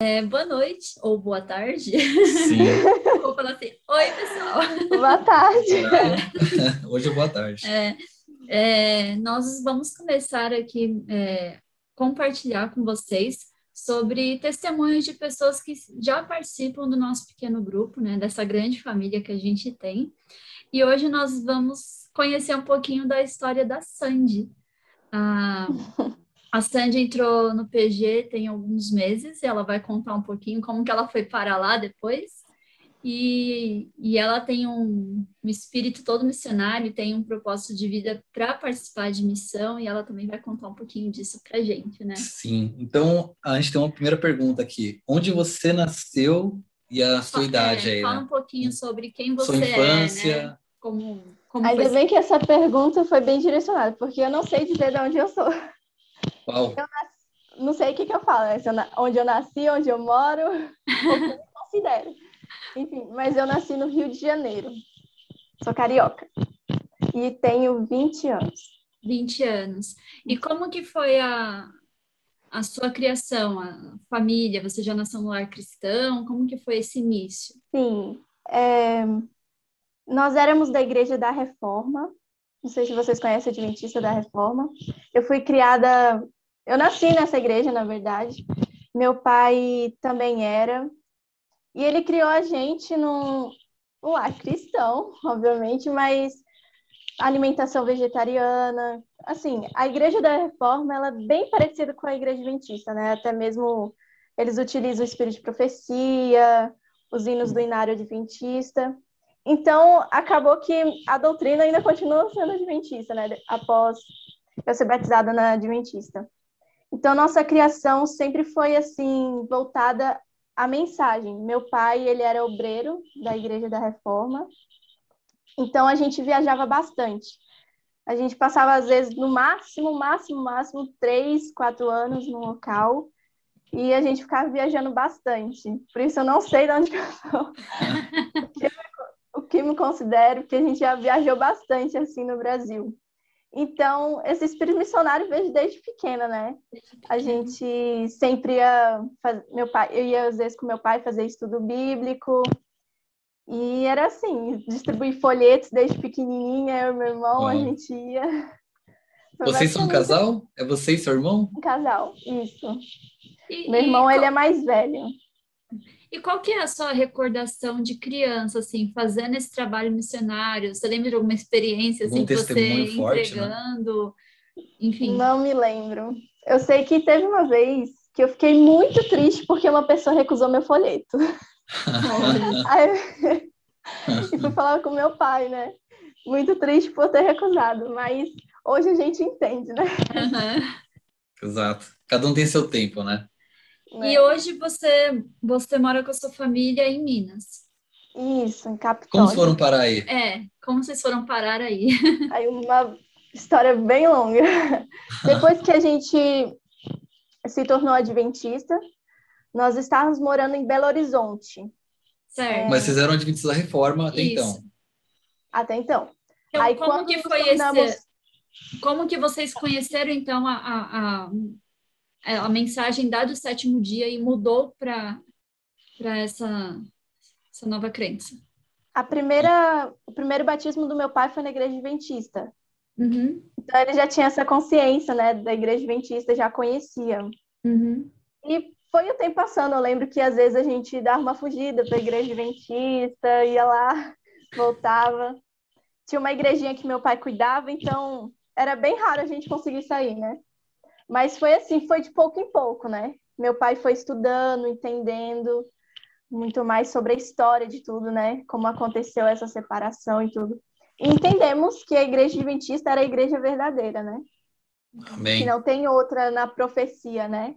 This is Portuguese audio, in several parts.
Boa noite, ou boa tarde. Sim. Vou falar assim, oi, pessoal. Boa tarde. Hoje é boa tarde. Nós vamos começar aqui compartilhar com vocês sobre testemunhos de pessoas que já participam do nosso pequeno grupo, né, dessa grande família que a gente tem. E hoje nós vamos conhecer um pouquinho da história da Sandy. A Sandy entrou no PG tem alguns meses e ela vai contar um pouquinho como que ela foi parar lá depois. E ela tem um espírito todo missionário, tem um propósito de vida para participar de missão, e ela também vai contar um pouquinho disso para a gente, né? Sim. Então, a gente tem uma primeira pergunta aqui. Onde você nasceu e a sua idade aí, Fala um né? pouquinho sobre quem Sua você é, né? infância. Como foi. Ainda bem que essa pergunta foi bem direcionada, porque eu não sei dizer de onde eu sou. Qual? Não sei o que eu falo, né? Onde eu nasci, onde eu moro, o que eu me considero. Enfim, mas eu nasci no Rio de Janeiro. Sou carioca. E tenho 20 anos. 20 anos. E como que foi a sua criação, a família? Você já nasceu no lar cristão? Como que foi esse início? Sim. Nós éramos da Igreja da Reforma. Não sei se vocês conhecem a Adventista da Reforma. Eu fui criada... Eu nasci nessa igreja, na verdade. Meu pai também era. E ele criou a gente num lar cristão, obviamente, mas alimentação vegetariana. Assim, a Igreja da Reforma, ela é bem parecida com a Igreja Adventista, né? Até mesmo eles utilizam o espírito de profecia, os hinos do Inário Adventista. Então, acabou que a doutrina ainda continua sendo adventista, né? Após eu ser batizada na Adventista. Então, nossa criação sempre foi, assim, voltada à mensagem. Meu pai, ele era obreiro da Igreja da Reforma, então a gente viajava bastante. A gente passava, às vezes, no máximo, 3, 4 anos no local, e a gente ficava viajando bastante. Por isso eu não sei de onde eu sou, o que me considero, porque a gente já viajou bastante, assim, no Brasil. Então, esse espírito missionário vejo desde pequena, né? A gente sempre ia... eu ia, às vezes, com meu pai fazer estudo bíblico. E era assim, distribuir folhetos desde pequenininha. Eu e meu irmão, a Ó. gente ia... Foi Vocês são um basicamente casal? É você e seu irmão? um casal, isso. Meu E, irmão, ele é mais velho. E qual que é a sua recordação de criança, assim, fazendo esse trabalho missionário? Você lembra de alguma experiência, Algum assim, que testemunho você forte, né? entregando? Enfim. Não me lembro. Eu sei que teve uma vez que eu fiquei muito triste porque uma pessoa recusou meu folheto. Olha. Aí, e fui falar com meu pai, né? Muito triste por ter recusado, mas hoje a gente entende, né? Aham. Exato. Cada um tem seu tempo, né? E hoje você mora com a sua família em Minas. Isso, em Como foram Capitólio. parar aí? Como vocês foram parar aí? Aí uma história bem longa. Depois que a gente se tornou adventista, nós estávamos morando em Belo Horizonte. Certo. Mas vocês eram adventistas da reforma até Isso. então. Até então. Então, Aí como quando que nos foi tornamos... como que vocês conheceram, então, a mensagem da do sétimo dia e mudou para essa nova crença? O primeiro batismo do meu pai foi na igreja adventista. Uhum, Então ele já tinha essa consciência, né, da igreja adventista, já conhecia. uhum. E foi o tempo passando. Eu lembro que às vezes a gente dava uma fugida para a igreja adventista, ia lá, voltava. Tinha uma igrejinha que meu pai cuidava, então era bem raro a gente conseguir sair, né? Mas foi assim, foi de pouco em pouco, né? Meu pai foi estudando, entendendo muito mais sobre a história de tudo, né? Como aconteceu essa separação e tudo. E entendemos que a igreja adventista era a igreja verdadeira, né? Que Amém. não tem outra na profecia, né?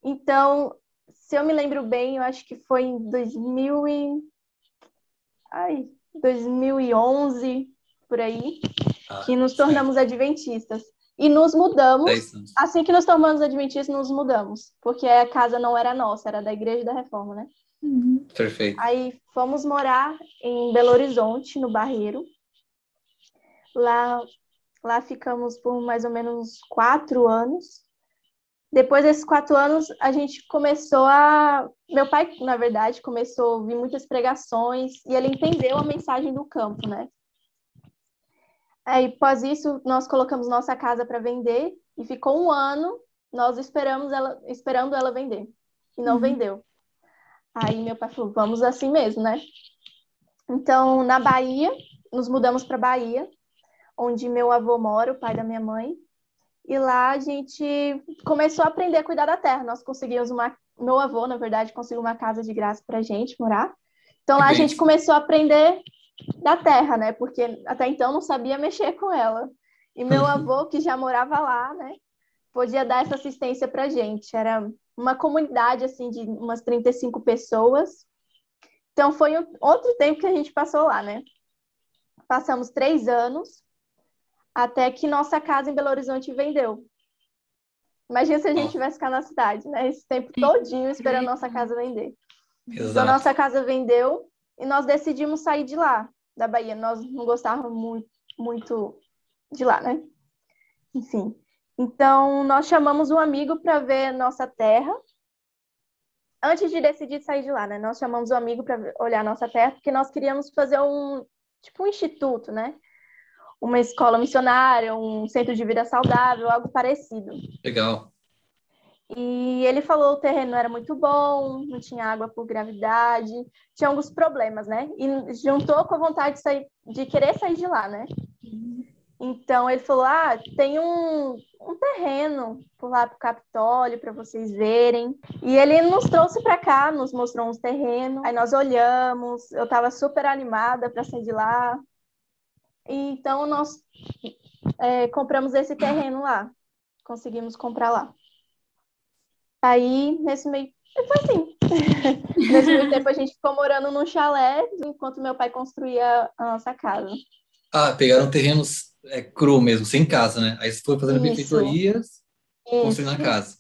Então, se eu me lembro bem, eu acho que foi em 2011, por aí, Ah, que nos certo. tornamos adventistas. E nos mudamos, 10 anos. assim que nos tornamos adventistas, nos mudamos, porque a casa não era nossa, era da Igreja da Reforma, né? Uhum. Perfeito. Aí fomos morar em Belo Horizonte, no Barreiro. Lá ficamos por mais ou menos 4 anos. Depois desses 4 anos, a gente começou a... Meu pai, na verdade, começou a ouvir muitas pregações e ele entendeu a mensagem do campo, né? Aí, após isso, nós colocamos nossa casa para vender e ficou 1 ano nós esperando ela vender. E não vendeu. Aí meu pai falou, vamos assim mesmo, né? Então, na Bahia, nos mudamos para Bahia, onde meu avô mora, o pai da minha mãe. E lá a gente começou a aprender a cuidar da terra. Nós conseguimos meu avô, na verdade, conseguiu uma casa de graça para a gente morar. Então lá a gente começou a aprender da terra, né? Porque até então não sabia mexer com ela. E meu avô, que já morava lá, né? Podia dar essa assistência para a gente. Era uma comunidade, assim, de umas 35 pessoas. Então foi outro tempo que a gente passou lá, né? Passamos 3 anos até que nossa casa em Belo Horizonte vendeu. Imagina se a gente tivesse ficado na cidade, né? Esse tempo todinho esperando nossa casa vender. Exato. Então, nossa casa vendeu e nós decidimos sair de lá, da Bahia. Nós não gostávamos muito de lá, né? Enfim. Então, nós chamamos um amigo para ver nossa terra. Antes de decidir sair de lá, né? Nós chamamos um amigo para olhar nossa terra, porque nós queríamos fazer um instituto, né? Uma escola missionária, um centro de vida saudável, algo parecido. Legal. E ele falou que o terreno não era muito bom, não tinha água por gravidade, tinha alguns problemas, né? E juntou com a vontade de querer sair de lá, né? Então ele falou, tem um terreno por lá pro Capitólio para vocês verem. E ele nos trouxe para cá, nos mostrou uns terrenos. Aí nós olhamos, eu estava super animada para sair de lá. Então, nós compramos esse terreno lá. Conseguimos comprar lá. Aí, nesse meio... Foi assim. Nesse meio tempo, a gente ficou morando num chalé, enquanto meu pai construía a nossa casa. Pegaram terrenos cru mesmo, sem casa, né? Aí você foi fazendo benfeitorias, construindo a casa.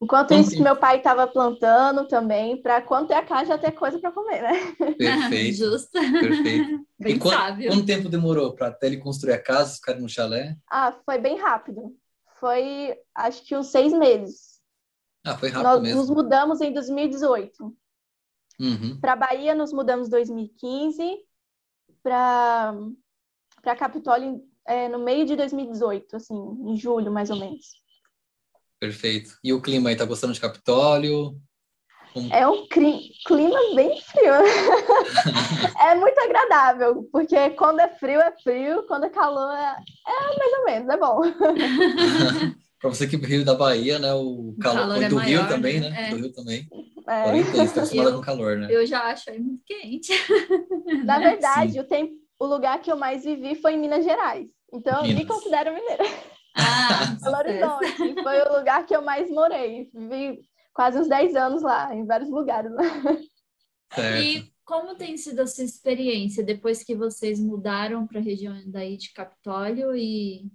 Enquanto isso, meu pai estava plantando também, para quando ter a casa, já ter coisa para comer, né? Perfeito. Justo. Perfeito. Bem sábio. Quanto tempo demorou para até ele construir a casa, ficar no chalé? Foi bem rápido. Foi, acho que uns 6 meses. Foi rápido mesmo. Nós nos mudamos em 2018. Para Bahia, nos mudamos em 2015. Para Capitólio, no meio de 2018, assim, em julho, mais ou menos. Perfeito. E o clima aí, tá gostando de Capitólio? É um clima bem frio. É muito agradável, porque quando é frio, quando é calor mais ou menos, é bom. Para você que é do Rio da Bahia, né? O calor do Rio também, né? Do Rio também. Você está acostumada com calor, né? Eu já acho aí muito quente. Na verdade, o lugar que eu mais vivi foi em Minas Gerais. Então, eu me considero mineira. Belo Horizonte. Foi o lugar que eu mais morei. Vivi quase uns 10 anos lá, em vários lugares. Certo. E como tem sido a sua experiência depois que vocês mudaram para a região daí de Capitólio e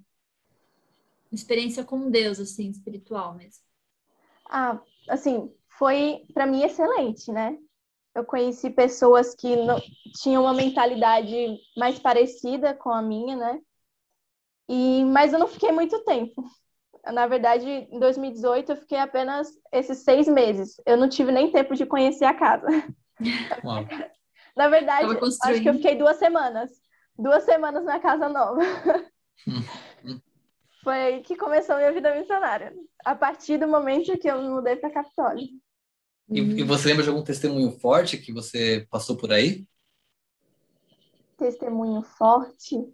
experiência com Deus, assim, espiritual mesmo? Assim, foi para mim excelente, né? Eu conheci pessoas que tinham uma mentalidade mais parecida com a minha, né? Mas eu não fiquei muito tempo. Na verdade, em 2018, eu fiquei apenas esses 6 meses. Eu não tive nem tempo de conhecer a casa. Uau. Na verdade, acho que eu fiquei 2 semanas. 2 semanas na casa nova. Foi aí que começou a minha vida missionária. A partir do momento que eu me mudei para Capitólio. E você lembra de algum testemunho forte que você passou por aí? Testemunho forte?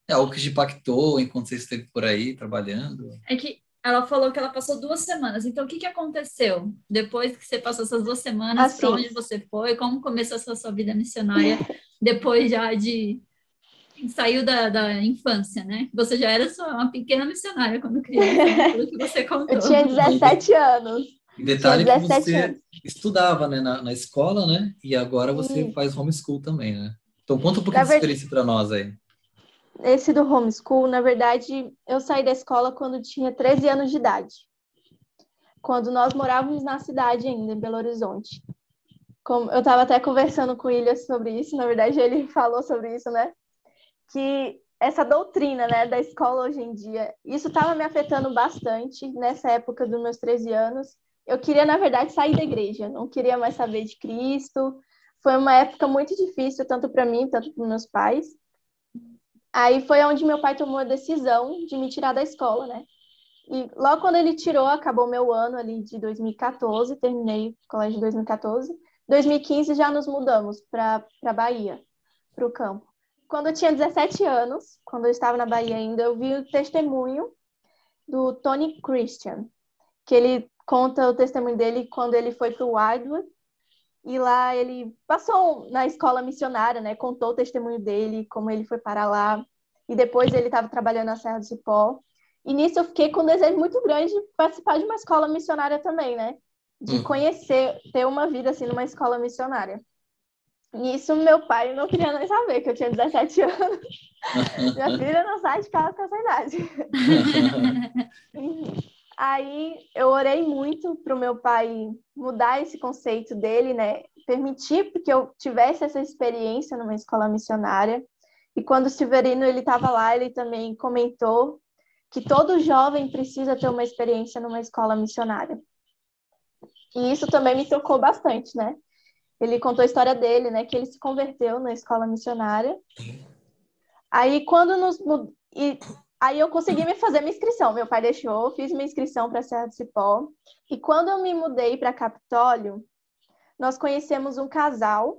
Algo que te impactou enquanto você esteve por aí trabalhando? É que ela falou que ela passou 2 semanas. Então, o que aconteceu depois que você passou essas 2 semanas? Para onde você foi? Como começou essa sua vida missionária depois já saiu da infância, né? Você já era só uma pequena missionária quando criança, pelo que você contou. Eu tinha 17 anos. E detalhe que você estudava, né, na escola, né? E agora você faz homeschool também, né? Então, conta um pouquinho dessa experiência para nós aí. Esse do homeschool, na verdade, eu saí da escola quando tinha 13 anos de idade. Quando nós morávamos na cidade ainda, em Belo Horizonte. Eu estava até conversando com o Ilha sobre isso, na verdade ele falou sobre isso, né? Que essa doutrina, né, da escola hoje em dia. Isso estava me afetando bastante nessa época dos meus 13 anos. Eu queria, na verdade, sair da igreja, não queria mais saber de Cristo. Foi uma época muito difícil, tanto para mim, tanto para meus pais. Aí foi onde meu pai tomou a decisão de me tirar da escola, né? E logo quando ele tirou, acabou meu ano ali de 2014, terminei o colégio em 2014. 2015 já nos mudamos para Bahia, para o campo. Quando eu tinha 17 anos, quando eu estava na Bahia ainda, eu vi o testemunho do Tony Christian, que ele conta o testemunho dele quando ele foi para o Wildwood, e lá ele passou na escola missionária, né? Contou o testemunho dele, como ele foi para lá, e depois ele estava trabalhando na Serra do Cipó. E nisso eu fiquei com um desejo muito grande de participar de uma escola missionária também, né? De conhecer, ter uma vida assim numa escola missionária. Nisso meu pai não queria nem saber que eu tinha 17 anos. Minha filha não sai de casa com essa idade. Aí eu orei muito para o meu pai mudar esse conceito dele, né? Permitir que eu tivesse essa experiência numa escola missionária. E quando o Severino ele estava lá, ele também comentou que todo jovem precisa ter uma experiência numa escola missionária. E isso também me tocou bastante, né? Ele contou a história dele, né? Que ele se converteu na escola missionária. Aí Aí eu consegui me fazer minha inscrição. Meu pai deixou, fiz minha inscrição para a Serra do Cipó. E quando eu me mudei para Capitólio, nós conhecemos um casal,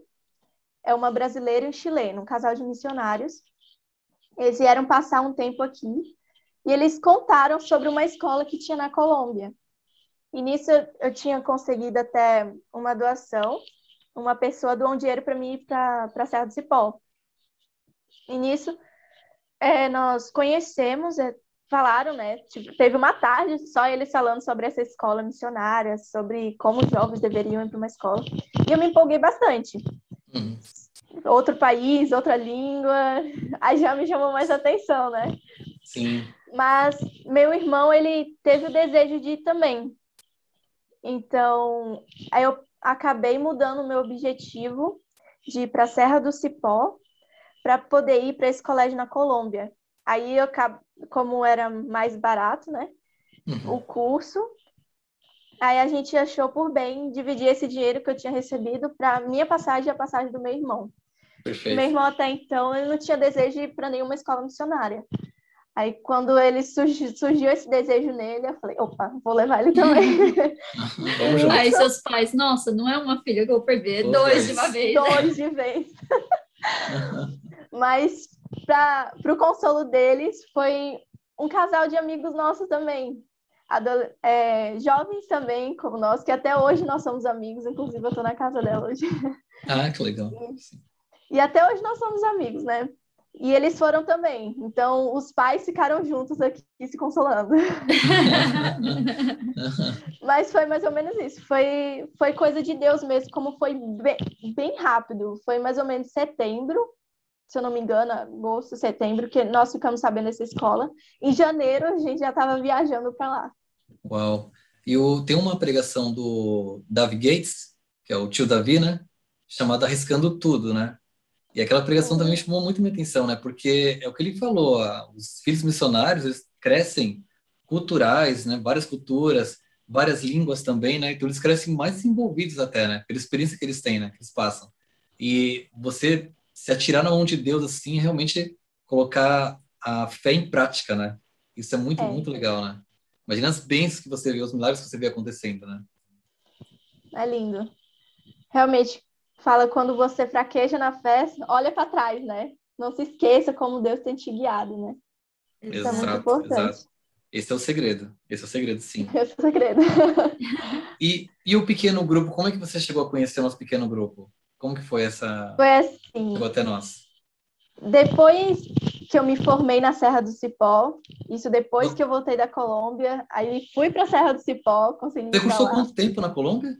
uma brasileira e um chileno, um casal de missionários. Eles vieram passar um tempo aqui e eles contaram sobre uma escola que tinha na Colômbia. E nisso eu tinha conseguido até uma doação, uma pessoa doou um dinheiro para mim ir para a Serra do Cipó. E nisso nós conhecemos, falaram, né? Tipo, teve uma tarde só eles falando sobre essa escola missionária, sobre como os jovens deveriam ir para uma escola. E eu me empolguei bastante. Outro país, outra língua, aí já me chamou mais atenção, né? Sim. Mas meu irmão, ele teve o desejo de ir também. Então, aí eu acabei mudando o meu objetivo de ir para a Serra do Cipó, para poder ir para esse colégio na Colômbia. Aí, como era mais barato, né, o curso, aí a gente achou por bem dividir esse dinheiro que eu tinha recebido para minha passagem e a passagem do meu irmão. Perfeito. Meu irmão, até então, ele não tinha desejo de ir para nenhuma escola missionária. Aí, quando ele surgiu esse desejo nele, eu falei, opa, vou levar ele também. Vamos junto. Aí seus pais, nossa, não é uma filha que eu vou perder, dois de uma vez. Dois de vez. Mas, para o consolo deles, foi um casal de amigos nossos também. Jovens também, como nós, que até hoje nós somos amigos. Inclusive, eu estou na casa dela hoje. Ah, que legal. E até hoje nós somos amigos, né? E eles foram também. Então, os pais ficaram juntos aqui se consolando. Mas foi mais ou menos isso. Foi coisa de Deus mesmo, como foi bem rápido. Foi mais ou menos setembro, se eu não me engano, agosto, setembro, que nós ficamos sabendo dessa escola. Em janeiro, a gente já estava viajando para lá. Uau! E tem uma pregação do Davi Gates, que é o tio Davi, né? Chamada Arriscando Tudo, né? E aquela pregação também chamou muito minha atenção, né? Porque é o que ele falou, os filhos missionários, eles crescem culturais, né? Várias culturas, várias línguas também, né? Então eles crescem mais envolvidos até, né? Pela experiência que eles têm, né? Que eles passam. E você se atirar na mão de Deus assim, realmente colocar a fé em prática, né? Isso é muito, muito legal, né? Imagina as bênçãos que você vê, os milagres que você vê acontecendo, né? É lindo. Realmente, fala quando você fraqueja na fé, olha para trás, né? Não se esqueça como Deus tem te guiado, né? Isso é muito importante. Exato. Esse é o segredo. Esse é o segredo, sim. Esse é o segredo. E o pequeno grupo, como é que você chegou a conhecer o nosso pequeno grupo? Como que foi essa... Foi assim. Chegou até nós. Depois que eu me formei na Serra do Cipó, isso depois que eu voltei da Colômbia, aí fui para a Serra do Cipó, consegui Você cursou quanto tempo na Colômbia?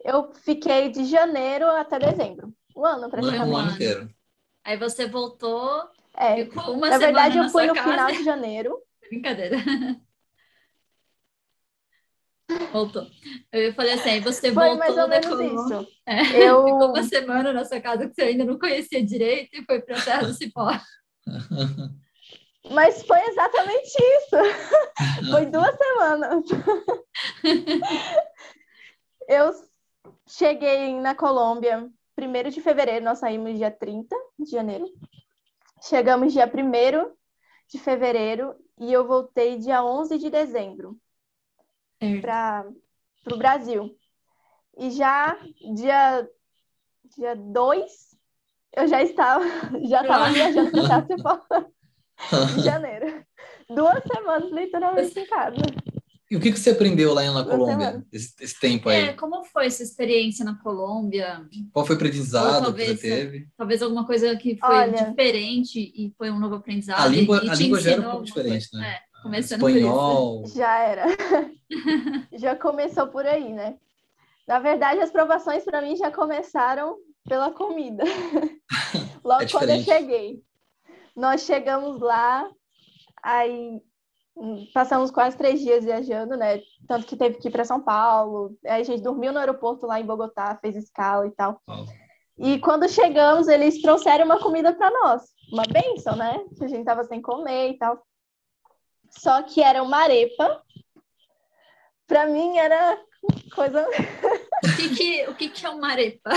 Eu fiquei de janeiro até dezembro. Um ano, praticamente. Um ano inteiro. Aí você voltou, ficou uma na verdade, semana eu fui no casa. final de janeiro. Brincadeira. Voltou. Eu falei assim, aí você Foi voltou mais ou da menos Colômbia. isso. Ficou uma semana na sua casa que você ainda não conhecia direito e foi para a Serra do Cipó. Mas foi exatamente isso. Foi 2 semanas. Eu cheguei na Colômbia 1º de fevereiro, nós saímos dia 30 de janeiro. Chegamos dia 1º de fevereiro e eu voltei dia 11 de dezembro para o Brasil. E já dia 2, eu já estava viajando para o estado de São Paulo, de janeiro. 2 semanas, literalmente, em casa. E o que você aprendeu lá na 2 Colômbia, semanas. esse tempo aí? Como foi sua experiência na Colômbia? Qual foi o Ou aprendizado que você teve? talvez alguma coisa que foi Olha, diferente e foi um novo aprendizado A língua, e a te língua já era um ensinou pouco alguma coisa. diferente, né? Começando por isso. Espanhol. já era. Já começou por aí, né? Na verdade, as provações para mim já começaram pela comida. Logo quando eu diferente. cheguei. Nós chegamos lá, aí passamos quase 3 dias viajando, né? Tanto que teve que ir para São Paulo. Aí a gente dormiu no aeroporto lá em Bogotá, fez escala e tal. Uau. E quando chegamos, eles trouxeram uma comida para nós. Uma bênção, né? Que a gente tava sem comer e tal. Só que era uma arepa. Para mim era coisa... O que é uma arepa?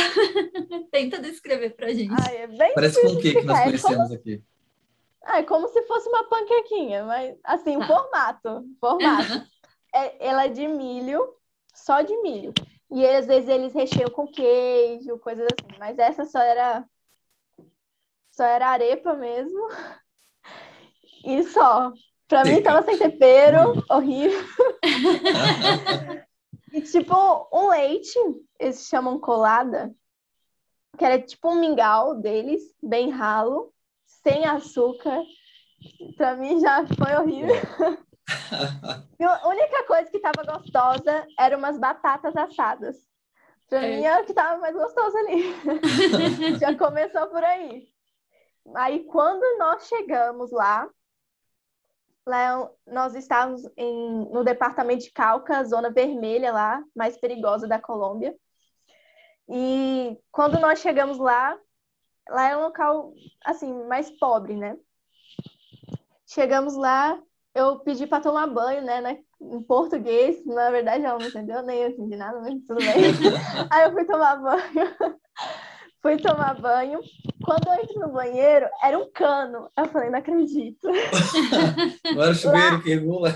Tenta descrever pra gente. Ai, é bem Parece com o difícil que nós explicar. conhecemos aqui? É como se fosse uma panquequinha, mas assim, o Tá. formato. Ela é de milho, só de milho. E às vezes eles recheiam com queijo, coisas assim. Mas essa só era arepa mesmo. E só. Pra mim Seca. tava sem tempero, horrível. E tipo, um leite, eles chamam colada, que era tipo um mingau deles, bem ralo, sem açúcar. Pra mim já foi horrível. E a única coisa que tava gostosa eram umas batatas assadas. Pra mim era o que tava mais gostoso ali. Já começou por aí. Aí quando nós chegamos lá nós estávamos no departamento de Cauca, zona vermelha lá, mais perigosa da Colômbia. E quando nós chegamos lá é um local, assim, mais pobre, né? Chegamos lá, eu pedi para tomar banho, né, em português. Na verdade, ela não entendeu, nem eu entendi nada, mas tudo bem. Aí eu fui tomar banho. Quando eu entro no banheiro, era um cano. Eu falei, não acredito. Não era o chuveiro que regula?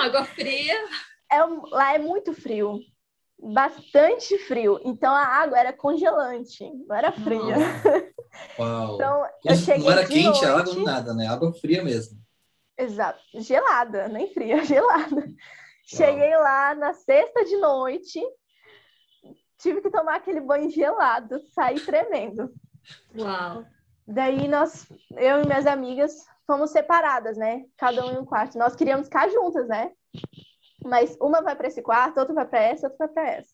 Água fria. Lá é muito frio. Bastante frio. Então a água era congelante, não era fria. Uau. Então eu cheguei não era de quente noite, a água, nada, né? Água fria mesmo. Exato. Gelada, nem fria, gelada. Cheguei lá na sexta de noite, tive que tomar aquele banho gelado, saí tremendo. Uau. Daí eu e minhas amigas fomos separadas, né? Cada um em um quarto. Nós queríamos ficar juntas, né? Mas uma vai para esse quarto, outra vai para essa, outra vai para essa.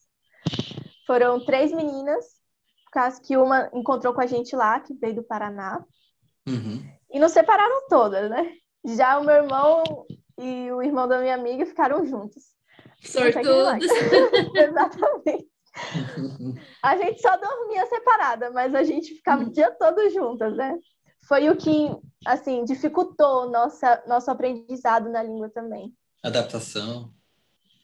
Foram 3 meninas, por causa que uma encontrou com a gente lá, que veio do Paraná. Uhum. E nos separaram todas, né? Já o meu irmão e o irmão da minha amiga ficaram juntos. Sortudos. Exatamente. A gente só dormia separada, mas a gente ficava o dia todo juntas, né? Foi o que, assim, dificultou nosso aprendizado na língua também. Adaptação.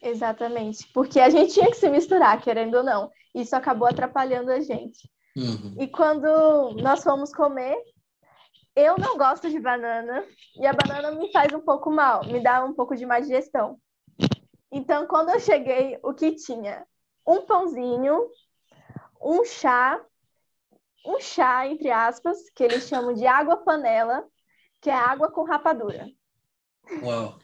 Exatamente. Porque a gente tinha que se misturar, querendo ou não. Isso acabou atrapalhando a gente. Uhum. E quando nós fomos comer, eu não gosto de banana. E a banana me faz um pouco mal, me dá um pouco de má digestão. Então, quando eu cheguei, o que tinha? Um pãozinho, um chá, entre aspas, que eles chamam de água panela, que é água com rapadura. Uau.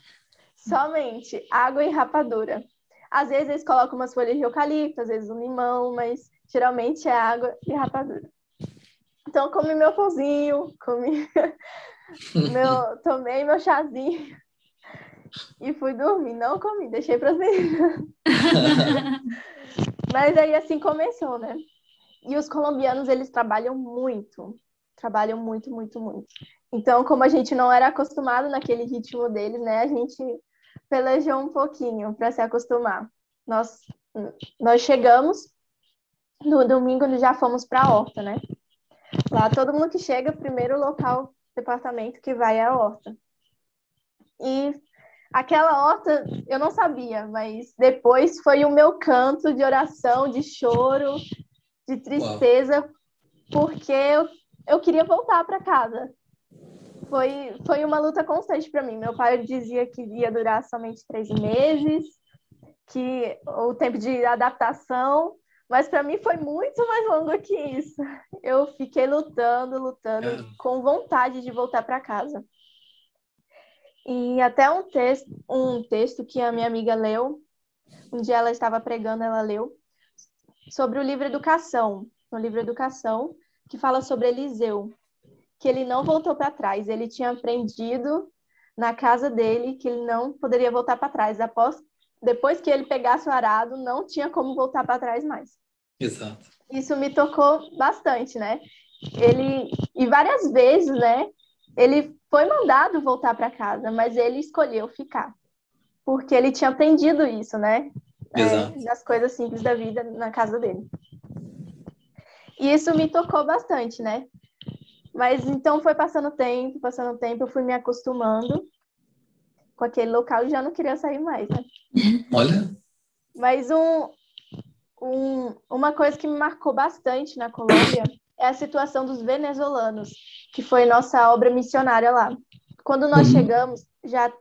Somente água e rapadura. Às vezes eles colocam umas folhas de eucalipto, às vezes um limão, mas geralmente é água e rapadura. Então, eu comi meu pãozinho, tomei meu chazinho e fui dormir. Não comi, deixei para as meninas. Mas aí assim começou, né? E os colombianos, eles trabalham muito, muito, muito. Então, como a gente não era acostumado naquele ritmo deles, né? A gente pelejou um pouquinho para se acostumar. Nós chegamos, no domingo já fomos para a horta, né? Lá todo mundo que chega, primeiro local, departamento que vai é a horta. E aquela horta eu não sabia, mas depois foi o meu canto de oração, de choro, de Uau. tristeza, porque eu queria voltar para casa. Foi uma luta constante para mim. Meu pai dizia que ia durar somente 3 meses, que o tempo de adaptação, mas para mim foi muito mais longo que isso. Eu fiquei lutando, Cara, com vontade de voltar para casa. E até um texto que a minha amiga leu, um dia ela estava pregando, ela leu, sobre o livro Educação, no livro Educação, que fala sobre Eliseu, que ele não voltou para trás, ele tinha aprendido na casa dele que ele não poderia voltar para trás. Depois que ele pegasse o arado, não tinha como voltar para trás mais. exato. Isso me tocou bastante, né? E várias vezes, né? Ele foi mandado voltar para casa, mas ele escolheu ficar, porque ele tinha aprendido isso, né? Exato. Das coisas simples da vida na casa dele. E isso me tocou bastante, né? Mas então foi passando tempo, eu fui me acostumando com aquele local e já não queria sair mais, né? Olha, Mas uma coisa que me marcou bastante na Colômbia é a situação dos venezuelanos, que foi nossa obra missionária lá. Quando nós chegamos, já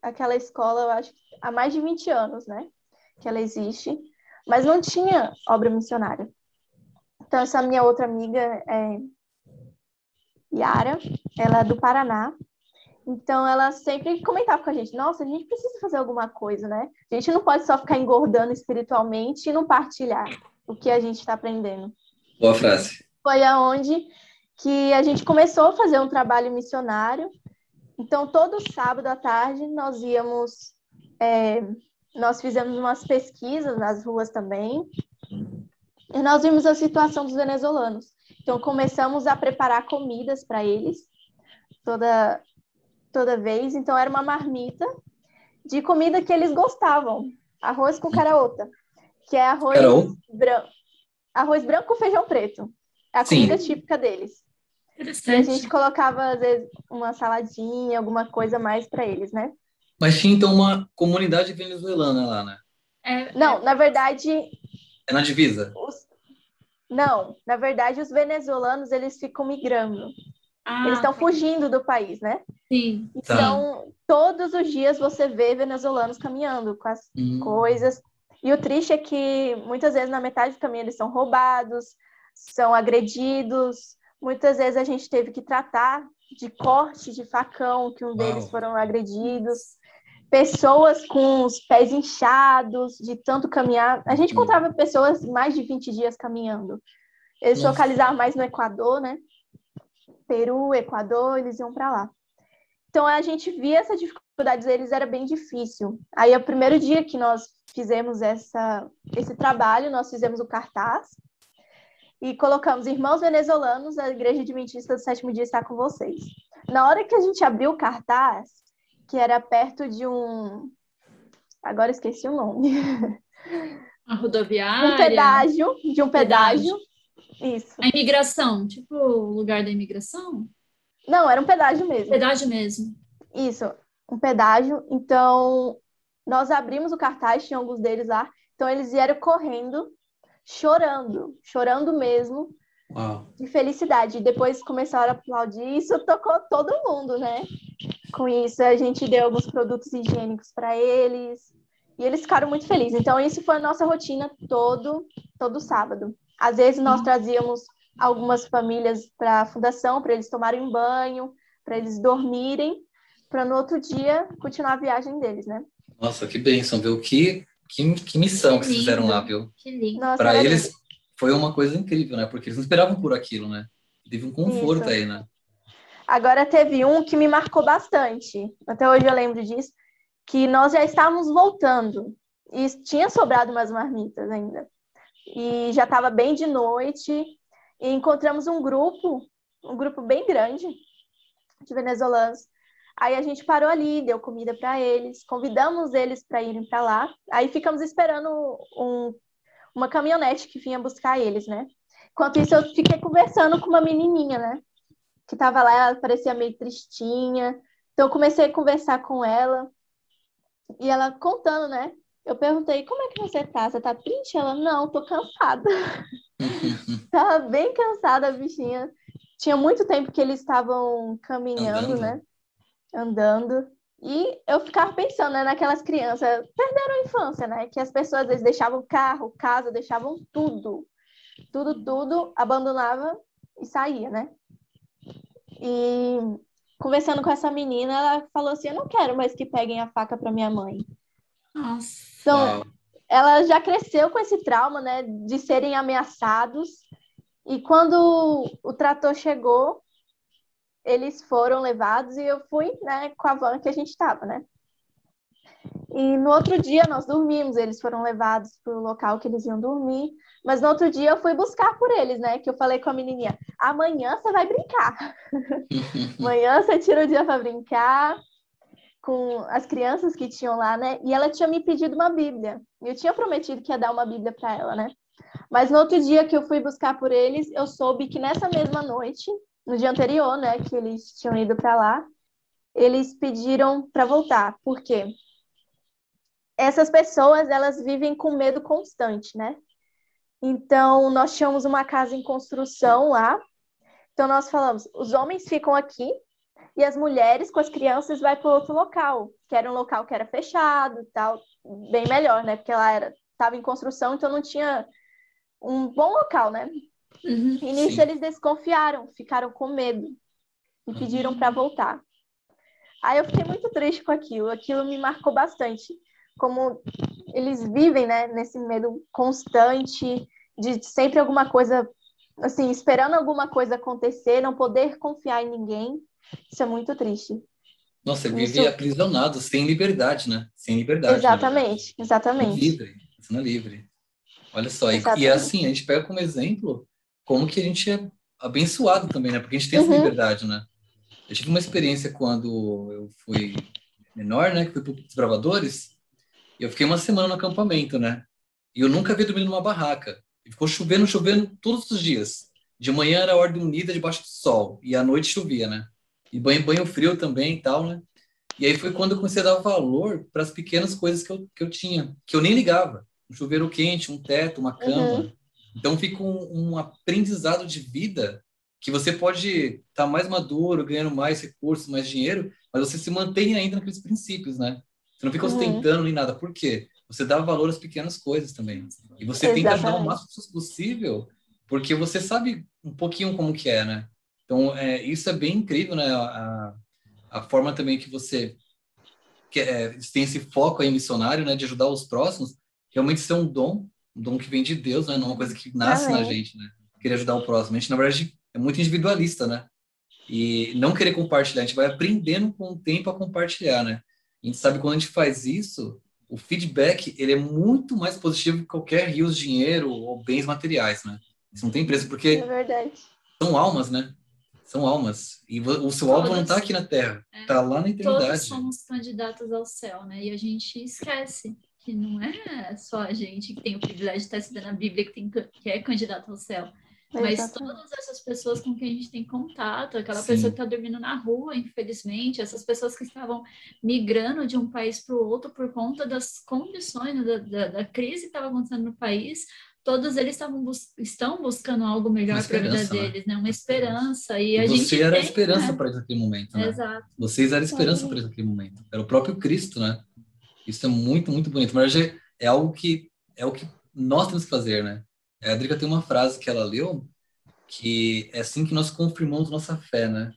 aquela escola, eu acho, há mais de 20 anos, né? Que ela existe, mas não tinha obra missionária. Então, essa minha outra amiga é Yara, ela é do Paraná. Então, ela sempre comentava com a gente, nossa, a gente precisa fazer alguma coisa, né? A gente não pode só ficar engordando espiritualmente e não partilhar o que a gente está aprendendo. boa frase. Foi aonde que a gente começou a fazer um trabalho missionário. Então, todo sábado à tarde, nós fizemos umas pesquisas nas ruas também, e nós vimos a situação dos venezuelanos. Então, começamos a preparar comidas para eles, toda vez. Então, era uma marmita de comida que eles gostavam. Arroz com caraota, que é Carol? arroz branco com feijão preto. É a Sim. comida típica deles. E a Interessante. gente colocava, às vezes, uma saladinha, alguma coisa mais para eles, né? Mas tinha então uma comunidade venezuelana lá, né? Não, na verdade, É na divisa? os venezuelanos, eles ficam migrando. Eles estão Tá. fugindo do país, né? Sim. Então, todos os dias você vê venezuelanos caminhando com as coisas. E o triste é que, muitas vezes, na metade do caminho, eles são roubados, são agredidos. Muitas vezes a gente teve que tratar de corte de facão, que um deles Uau. foram agredidos. Pessoas com os pés inchados, de tanto caminhar. A gente encontrava pessoas mais de 20 dias caminhando. Eles se localizavam mais no Equador, né? Peru, Equador, eles iam para lá. Então, a gente via essa dificuldade deles, era bem difícil. Aí, o primeiro dia que nós fizemos esse trabalho, nós fizemos o cartaz e colocamos: irmãos venezuelanos, a Igreja Adventista do Sétimo Dia está com vocês. Na hora que a gente abriu o cartaz, que era perto de agora esqueci o nome. A rodoviária. De um pedágio. Isso. A imigração, tipo o lugar da imigração? Não, era um pedágio mesmo. Pedágio mesmo. Isso, um pedágio. Então, nós abrimos o cartaz, tinha alguns deles lá. Então, eles vieram correndo, chorando mesmo, Uau. de felicidade. E depois começaram a aplaudir. Isso tocou todo mundo, né? Com isso, a gente deu alguns produtos higiênicos para eles. E eles ficaram muito felizes. Então, isso foi a nossa rotina todo sábado. Às vezes, nós trazíamos algumas famílias para a fundação, para eles tomarem um banho, para eles dormirem, para no outro dia continuar a viagem deles, né? Nossa, que bênção, viu? Que missão que vocês fizeram lá, viu? Que lindo. Para eles foi uma coisa incrível, né? Porque eles não esperavam por aquilo, né? Teve um conforto Isso. aí, né? Agora teve um que me marcou bastante, até hoje eu lembro disso, que nós já estávamos voltando e tinha sobrado umas marmitas ainda. E já estava bem de noite e encontramos um grupo bem grande de venezuelanos. Aí a gente parou ali, deu comida para eles, convidamos eles para irem para lá. Aí ficamos esperando uma caminhonete que vinha buscar eles, né? Enquanto isso, eu fiquei conversando com uma menininha, né? Que tava lá, ela parecia meio tristinha. Então, eu comecei a conversar com ela. E ela contando, né? Eu perguntei, como é que você tá? Você tá triste? Ela, não, tô cansada. Tava bem cansada a bichinha. Tinha muito tempo que eles estavam caminhando, Andando. né? Andando. E eu ficava pensando, né, naquelas crianças, perderam a infância, né? Que as pessoas às vezes deixavam carro, casa, deixavam tudo. Tudo, abandonava e saía, né? E conversando com essa menina, ela falou assim, eu não quero mais que peguem a faca para minha mãe. Nossa. Então, ela já cresceu com esse trauma, né, de serem ameaçados. E quando o trator chegou, eles foram levados e eu fui, né, com a van que a gente estava, né? E no outro dia nós dormimos, eles foram levados para o local que eles iam dormir. Mas no outro dia eu fui buscar por eles, né? Que eu falei com a menininha, amanhã você vai brincar. Amanhã você tira o dia para brincar com as crianças que tinham lá, né? E ela tinha me pedido uma Bíblia. E eu tinha prometido que ia dar uma Bíblia para ela, né? Mas no outro dia que eu fui buscar por eles, eu soube que nessa mesma noite, no dia anterior, né, que eles tinham ido para lá, eles pediram para voltar. Por quê? Essas pessoas, elas vivem com medo constante, né? Então, nós tínhamos uma casa em construção lá. Então, nós falamos, os homens ficam aqui e as mulheres com as crianças vai para outro local, que era um local que era fechado e tal, bem melhor, né? Porque ela estava em construção, então não tinha um bom local, né? Uhum. E nisso eles desconfiaram, ficaram com medo e pediram para voltar. Aí eu fiquei muito triste com aquilo me marcou bastante, como eles vivem, né, nesse medo constante de sempre alguma coisa, assim, esperando alguma coisa acontecer, não poder confiar em ninguém. Isso é muito triste. Nossa, Isso, vive aprisionado, sem liberdade, né? Sem liberdade, na verdade. exatamente. Sendo livre. Olha só, e Exatamente. assim, a gente pega como exemplo como que a gente é abençoado também, né? Porque a gente tem essa Uhum, liberdade, né? Eu tive uma experiência quando eu fui menor, né? Que fui para os Desbravadores, e eu fiquei uma semana no acampamento, né? E eu nunca havia dormido numa barraca. E ficou chovendo, chovendo todos os dias. De manhã era a ordem unida debaixo do sol, e à noite chovia, né? E banho frio também e tal, né? E aí foi quando eu comecei a dar valor para as pequenas coisas que eu tinha, que eu nem ligava. Um chuveiro quente, um teto, uma uhum, cama. Então fica um aprendizado de vida que você pode estar mais maduro, ganhando mais recursos, mais dinheiro, mas você se mantém ainda naqueles princípios, né? Você não fica uhum. ostentando nem nada. Por quê? Você dá valor às pequenas coisas também. E você tenta ajudar o Exatamente. máximo possível, porque você sabe um pouquinho como que é, né? Então, isso é bem incrível, né? A forma também que você tem esse foco aí missionário, né, de ajudar os próximos, realmente ser um dom que vem de Deus, né, não é uma coisa que nasce na Amém. gente, né, querer ajudar o próximo. A gente, na verdade, é muito individualista, né, e não querer compartilhar, a gente vai aprendendo com o tempo a compartilhar, né. A gente sabe que quando a gente faz isso, o feedback, ele é muito mais positivo que qualquer rios de dinheiro ou bens materiais, né. Isso não tem preço, É porque verdade. são almas, né, são almas. E o seu alvo não está Todos, aqui na Terra, está lá na todos eternidade. somos candidatos ao céu, né? E a gente esquece que não é só a gente que tem o privilégio de estar estudando a Bíblia que é candidato ao céu. Mas Exatamente. todas essas pessoas com quem a gente tem contato, aquela pessoa que Sim. está dormindo na rua, infelizmente, essas pessoas que estavam migrando de um país para o outro por conta das condições, né, da crise que estava acontecendo no país, todos eles estão buscando algo Uma melhor para a vida esperança, né? deles, né? Uma Uma esperança. esperança. E E a você gente era a tem, esperança né? para eles naquele momento, né? Exato. Vocês eram a esperança para eles naquele momento. Era o próprio Cristo, né? Isso é muito, muito bonito. Mas é algo que é o que nós temos que fazer, né? A Drica tem uma frase que ela leu que é assim que nós confirmamos nossa fé, né?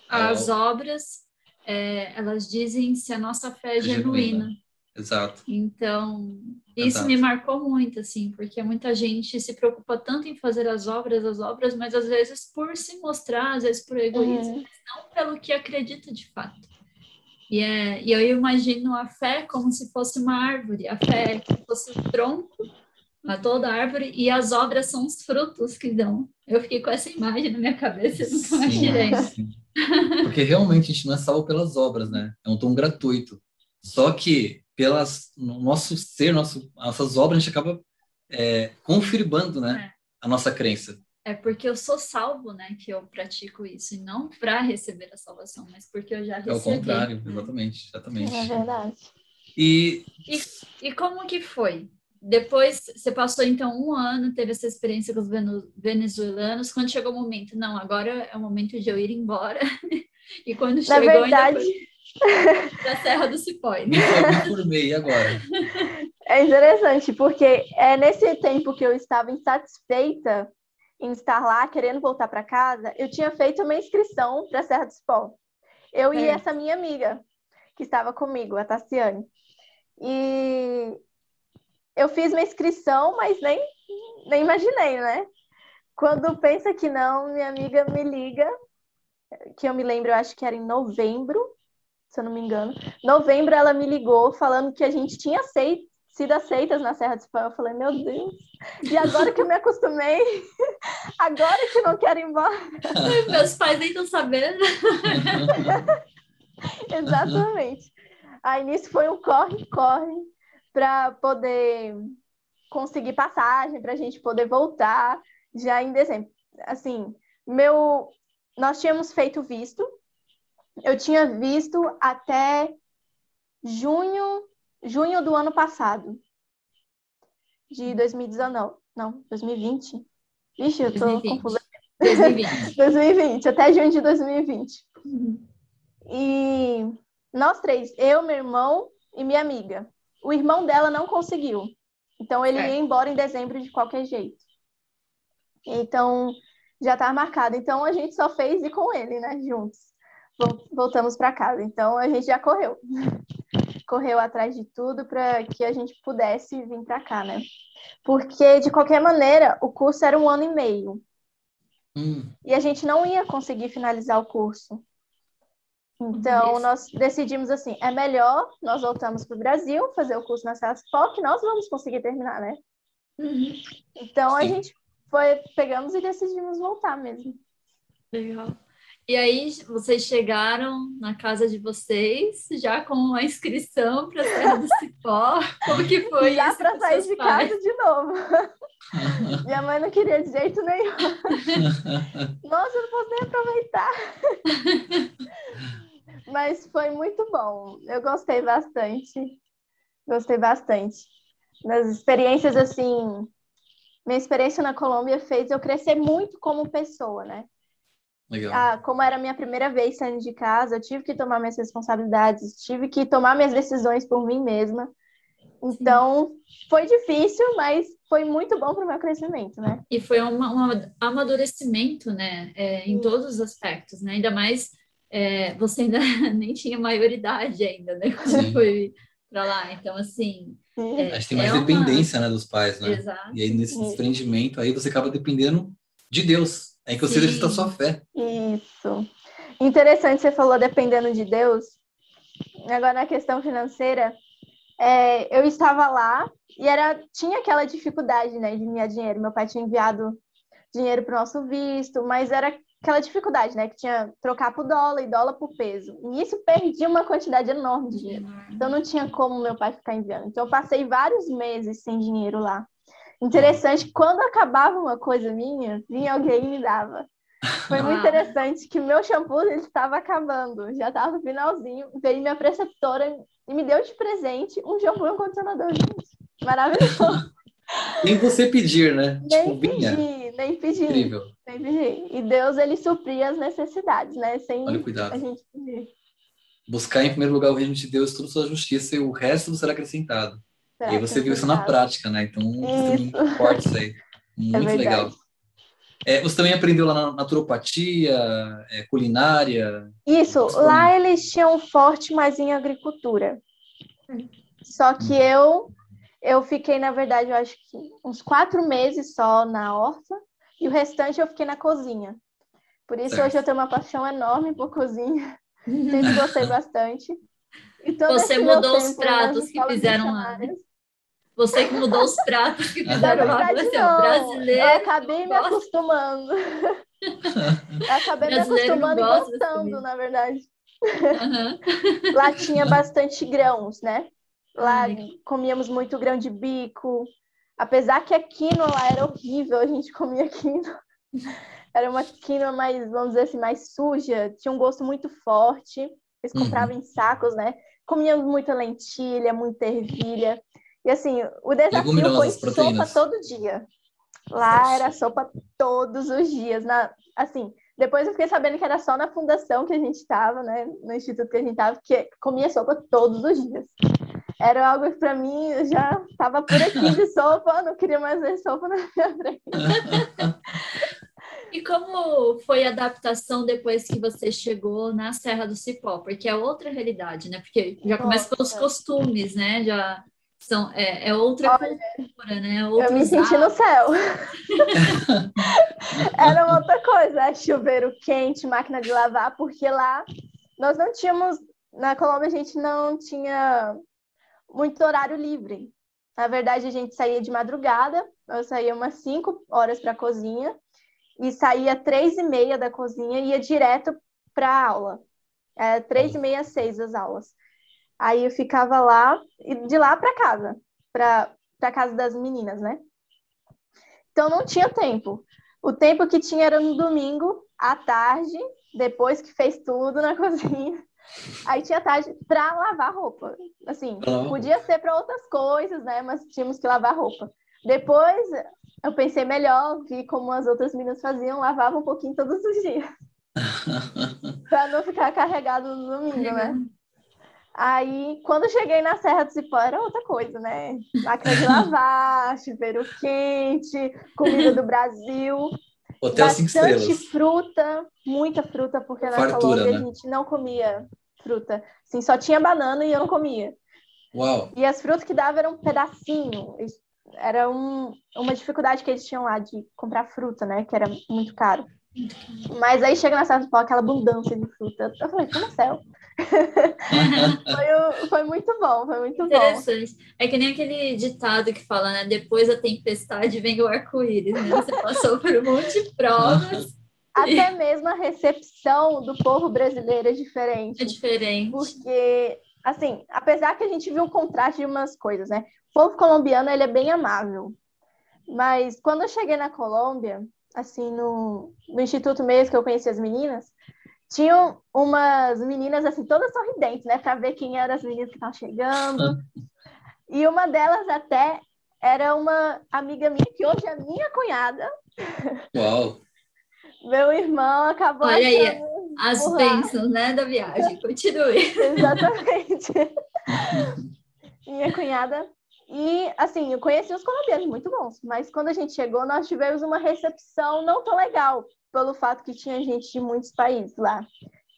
As Ela obras, elas dizem se a nossa fé é é genuína. genuína. Exato, Então, isso me exato. marcou muito, assim, porque muita gente se preocupa tanto em fazer as obras, mas às vezes por se mostrar, às vezes por egoísmo, Uhum. mas não pelo que acredita de fato. E eu imagino a fé como se fosse uma árvore, a fé como se fosse o tronco a toda árvore, e as obras são os frutos que dão. Eu fiquei com essa imagem na minha cabeça e nunca mais Sim, tirei. sim. Porque realmente a gente não é salvo pelas obras, né? É um dom gratuito. Só que no nosso ser, nossas obras, a gente acaba confirmando, né? a nossa crença. É porque eu sou salvo, né, que eu pratico isso, e não para receber a salvação, mas porque eu já É o recebi. contrário, exatamente, É exatamente. verdade. E E como que foi? Depois, você passou, então, um ano, teve essa experiência com os venezuelanos. Quando chegou o momento, não, agora é o momento de eu ir embora. E quando Na chegou, ainda verdade, foi para a Serra do Cipó. Né? me formei e agora. é interessante, porque é nesse tempo que eu estava insatisfeita em estar lá, querendo voltar para casa, eu tinha feito uma inscrição para a Serra do Cipó. Eu e essa minha amiga, que estava comigo, a Tassiane. E eu fiz minha inscrição, mas nem imaginei, né? Quando pensa que não, minha amiga me liga, que eu me lembro, eu acho que era em novembro, se eu não me engano. Novembro ela me ligou falando que a gente tinha sido aceitas na Serra do Cipó. Eu falei, meu Deus, e agora que eu me acostumei, agora que eu não quero ir embora. Meus pais nem estão sabendo. Exatamente. Aí nisso foi um corre-corre para poder conseguir passagem, para a gente poder voltar já em dezembro. Assim, nós tínhamos feito visto, eu tinha visto até junho do ano passado, de 2019, não, 2020. Vixe, eu tô 2020. confusa. 2020. 2020, até junho de 2020. Uhum. E nós três, eu, meu irmão e minha amiga. O irmão dela não conseguiu. Então, ele ia embora em dezembro de qualquer jeito. Então, já estava marcado. Então, a gente só fez ir com ele, né, juntos. Voltamos para casa. Então, a gente já correu. Correu atrás de tudo para que a gente pudesse vir para cá, né? Porque, de qualquer maneira, o curso era 1 ano e meio. E a gente não ia conseguir finalizar o curso. Então, nós decidimos assim, é melhor nós voltamos para o Brasil, fazer o curso na CESPOC, nós vamos conseguir terminar, né? Uhum. Então, a gente pegamos e decidimos voltar mesmo. Legal. E aí, vocês chegaram na casa de vocês, já com a inscrição para a Serra do Cipó. Como que foi já isso para sair de pais? casa de novo. Minha mãe não queria de jeito nenhum. Nossa, eu não posso nem aproveitar. Mas foi muito bom. Eu gostei bastante. Gostei bastante. Nas experiências, assim... Minha experiência na Colômbia fez eu crescer muito como pessoa, né? Legal. Como era a minha primeira vez saindo de casa, eu tive que tomar minhas responsabilidades, tive que tomar minhas decisões por mim mesma. Então, foi difícil, mas foi muito bom para o meu crescimento, né? E foi um amadurecimento, né? Em todos os aspectos, né? Ainda mais, você ainda nem tinha maioridade ainda, né? Quando foi para lá. Então, assim... a gente tem mais dependência, né, dos pais, né? Exato. E aí, nesse desprendimento, aí você acaba dependendo de Deus. É que você exercita a sua fé. Isso. Interessante, você falou dependendo de Deus. Agora, na questão financeira, eu estava lá e tinha aquela dificuldade, né, de enviar dinheiro. Meu pai tinha enviado dinheiro para o nosso visto, mas era aquela dificuldade, né, que tinha trocar por dólar e dólar por peso. E isso perdia uma quantidade enorme de dinheiro. Então, não tinha como meu pai ficar enviando. Então, eu passei vários meses sem dinheiro lá. Interessante, quando acabava uma coisa minha, vinha alguém e me dava. Foi muito interessante que meu shampoo ele estava acabando, já estava no finalzinho. Veio minha preceptora e me deu de presente um shampoo e um condicionador, gente. Maravilhoso. Nem você pedir, né? Nem pedi. Incrível. Nem pedi. E Deus, ele supria as necessidades, né? Sem Olha, cuidado. a gente pedir. Buscar em primeiro lugar o reino de Deus, toda a sua justiça, e o resto será acrescentado. E aí você viu isso na prática, né? Então, um testemunho forte isso aí. Muito legal. Você também aprendeu lá na naturopatia, culinária? Isso, lá eles tinham forte mais em agricultura. Só que eu fiquei, na verdade, eu acho que uns 4 meses só na horta, e o restante eu fiquei na cozinha. Por isso, hoje eu tenho uma paixão enorme por cozinha. Sempre gostei bastante. E todo você mudou os pratos que fizeram lá, né? Você que mudou os pratos que fizeram lá. Você é brasileiro. Eu acabei me acostumando. Eu acabei me acostumando e gostando, na verdade. Lá tinha bastante grãos, né? Lá comíamos muito grão de bico, Apesar que a quinoa lá era horrível, a gente comia quinoa. Era uma quinoa mais, vamos dizer assim, mais suja, tinha um gosto muito forte. Eles compravam em sacos, né? Comíamos muita lentilha, muita ervilha. E assim, o desafio foi Leguminosas, sopa proteínas. todo dia. Lá era sopa todos os dias. Assim, depois eu fiquei sabendo que era só na fundação que a gente estava, né? No instituto que a gente estava, que comia sopa todos os dias. Era algo que para mim eu já estava por aqui de sopa, não queria mais ver sopa na minha frente. E como foi a adaptação depois que você chegou na Serra do Cipó? Porque é outra realidade, né? Porque já começa pelos Nossa, costumes, né? Já é outra olha, cultura, né? eu me Outros senti no hábitos. céu. Era uma outra coisa, chuveiro quente, máquina de lavar, porque lá nós não tínhamos, na Colômbia a gente não tinha muito horário livre. Na verdade, a gente saía de madrugada, eu saía umas 5 horas para a cozinha, e saía 3h30 da cozinha e ia direto para a aula. 3h30 às 6 as aulas. Aí eu ficava lá, e de lá para casa das meninas, né? Então não tinha tempo. O tempo que tinha era no domingo, à tarde, depois que fez tudo na cozinha. Aí tinha tarde para lavar roupa. Assim, podia ser para outras coisas, né? Mas tínhamos que lavar roupa. Depois eu pensei melhor, vi como as outras meninas faziam, lavava um pouquinho todos os dias. Para não ficar carregado no domingo, né? Aí, quando cheguei na Serra do Cipó, era outra coisa, né? Máquina de lavar, chuveiro quente, comida do Brasil, Hotel 5 bastante estrelas. fruta, muita fruta, porque na Fartura, Colômbia a né? gente não comia fruta. Assim, só tinha banana e eu não comia. Uau. E as frutas que dava eram um pedacinho. Era uma dificuldade que eles tinham lá de comprar fruta, né? Que era muito caro. Mas aí chega na Serra do Cipó, aquela abundância de fruta. Eu falei, como céu. Foi muito bom, foi muito bom. Interessante. É que nem aquele ditado que fala, né? Depois da tempestade vem o arco-íris, né? Você passou por um monte de provas. Até mesmo a recepção do povo brasileiro é É diferente. diferente. Porque, assim, apesar que a gente viu um contraste de umas coisas, né? O povo colombiano, ele é bem amável. Mas quando eu cheguei na Colômbia, assim, no instituto mesmo, que eu conheci as meninas, tinham umas meninas, assim, todas sorridentes, né? Para ver quem eram as meninas que estavam chegando. E uma delas até era uma amiga minha, que hoje é minha cunhada. Uau. Meu irmão acabou Olha aí, achando as por lá. bênçãos, né, da viagem. Continue. Exatamente. Minha cunhada. E, assim, eu conheci os colombianos muito bons, mas quando a gente chegou, nós tivemos uma recepção não tão legal, pelo fato que tinha gente de muitos países lá.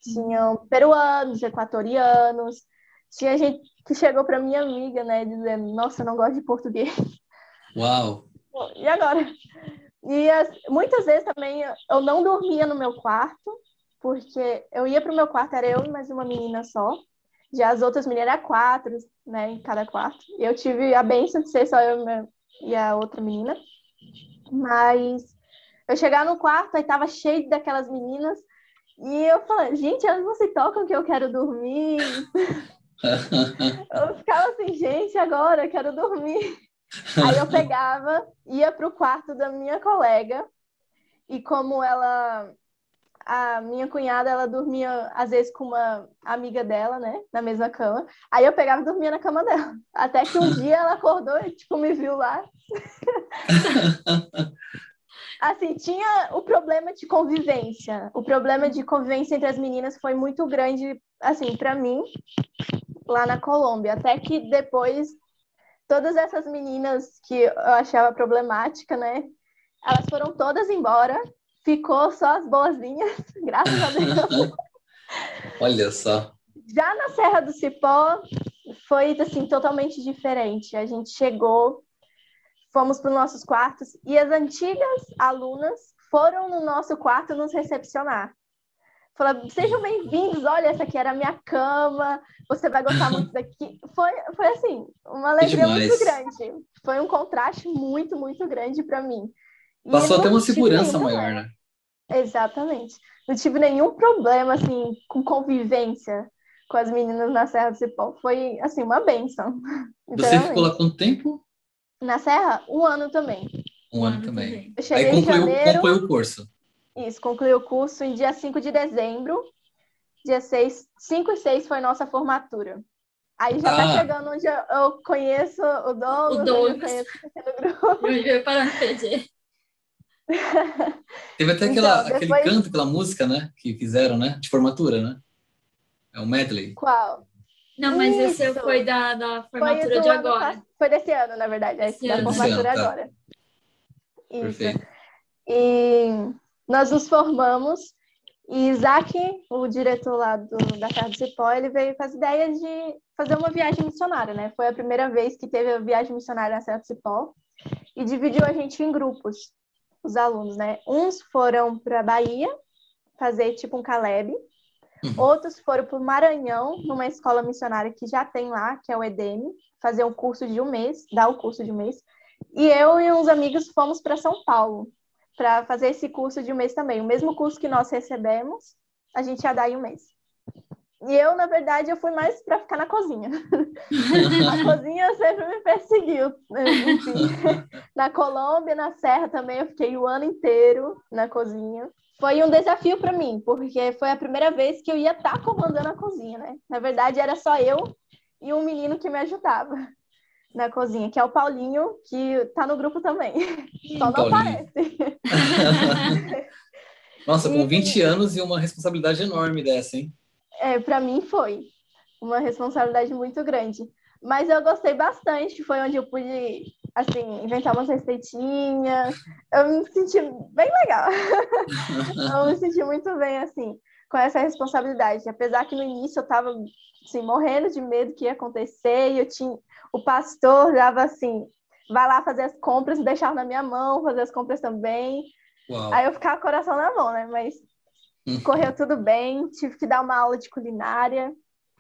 Tinham peruanos, equatorianos, tinha gente que chegou para minha amiga, né, dizendo, nossa, eu não gosto de português. Uau. E agora? E muitas vezes também eu não dormia no meu quarto, porque eu ia para o meu quarto, era eu e mais uma menina só. Já as outras meninas eram 4, né, em cada quarto. Eu tive a bênção de ser só eu e a outra menina. Mas eu chegava no quarto, aí tava cheio daquelas meninas, e eu falei, gente, elas não se tocam que eu quero dormir. Eu ficava assim, gente, agora eu quero dormir. Aí eu pegava, ia pro quarto da minha colega, e como a minha cunhada, ela dormia às vezes com uma amiga dela, né, na mesma cama. Aí eu pegava e dormia na cama dela. Até que um dia ela acordou e, tipo, me viu lá. Assim, tinha o problema de convivência. O problema de convivência entre as meninas foi muito grande, assim, para mim, lá na Colômbia. Até que depois, todas essas meninas que eu achava problemática, né, elas foram todas embora. Ficou só as boazinhas, graças a Deus. Olha só. Já na Serra do Cipó, foi, assim, totalmente diferente. A gente chegou, fomos para os nossos quartos e as antigas alunas foram no nosso quarto nos recepcionar. Falaram, sejam bem-vindos, olha, essa aqui era a minha cama, você vai gostar muito daqui. Foi assim, uma alegria muito grande. Foi um contraste muito, muito grande para mim. Passou até uma segurança maior, né? Exatamente. Não tive nenhum problema, assim, com convivência com as meninas na Serra do Cipó. Foi, assim, uma bênção. Você ficou lá quanto tempo? Na Serra, 1 ano também. Um ano também. Eu Aí cheguei em janeiro. concluiu o curso. Isso, concluí o curso em dia 5 de dezembro. Dia 6, 5 e 6 foi nossa formatura. Aí já tá chegando onde eu conheço o Douglas, onde eu conheço o pequeno grupo. Eu ia parar no PG. Teve até Então, aquele depois- canto, aquela música, né? Que fizeram, né? De formatura, né? É um medley. Qual? Não, mas esse Isso. foi da Foi formatura do de ano agora. Foi desse ano, na verdade. Desse Da ano. formatura Desse ano, tá. agora. Isso. Perfeito. E nós nos formamos e Isaac, o diretor lá da Serra do Cipó, ele veio com as ideias de fazer uma viagem missionária, né? Foi a primeira vez que teve a viagem missionária na Serra do Cipó e dividiu a gente em grupos, os alunos, né? Uns foram para Bahia fazer tipo um Caleb, outros foram para o Maranhão, numa escola missionária que já tem lá, que é o EDM, fazer um curso de 1 mês, dar o curso de 1 mês. E eu e uns amigos fomos para São Paulo para fazer esse curso de 1 mês também. O mesmo curso que nós recebemos, a gente ia dar em 1 mês. E eu, na verdade, eu fui mais para ficar na cozinha. A cozinha sempre me perseguiu. Enfim, na Colômbia, na Serra também, eu fiquei o ano inteiro na cozinha. Foi um desafio para mim, porque foi a primeira vez que eu ia estar comandando a cozinha, né? Na verdade, era só eu e um menino que me ajudava na cozinha, que é o Paulinho, que tá no grupo também. Só não Paulinho. aparece. Nossa, com 20 anos e uma responsabilidade enorme dessa, hein? Para mim foi uma responsabilidade muito grande. Mas eu gostei bastante, foi onde eu pude, assim, inventar umas receitinhas. Eu me senti bem legal. Eu me senti muito bem, assim, com essa responsabilidade. Apesar que no início eu tava, assim, morrendo de medo do que ia acontecer. E o pastor dava assim, vai lá fazer as compras, deixava na minha mão, fazer as compras também. Uau. Aí eu ficava com o coração na mão, né? Mas correu tudo bem, tive que dar uma aula de culinária.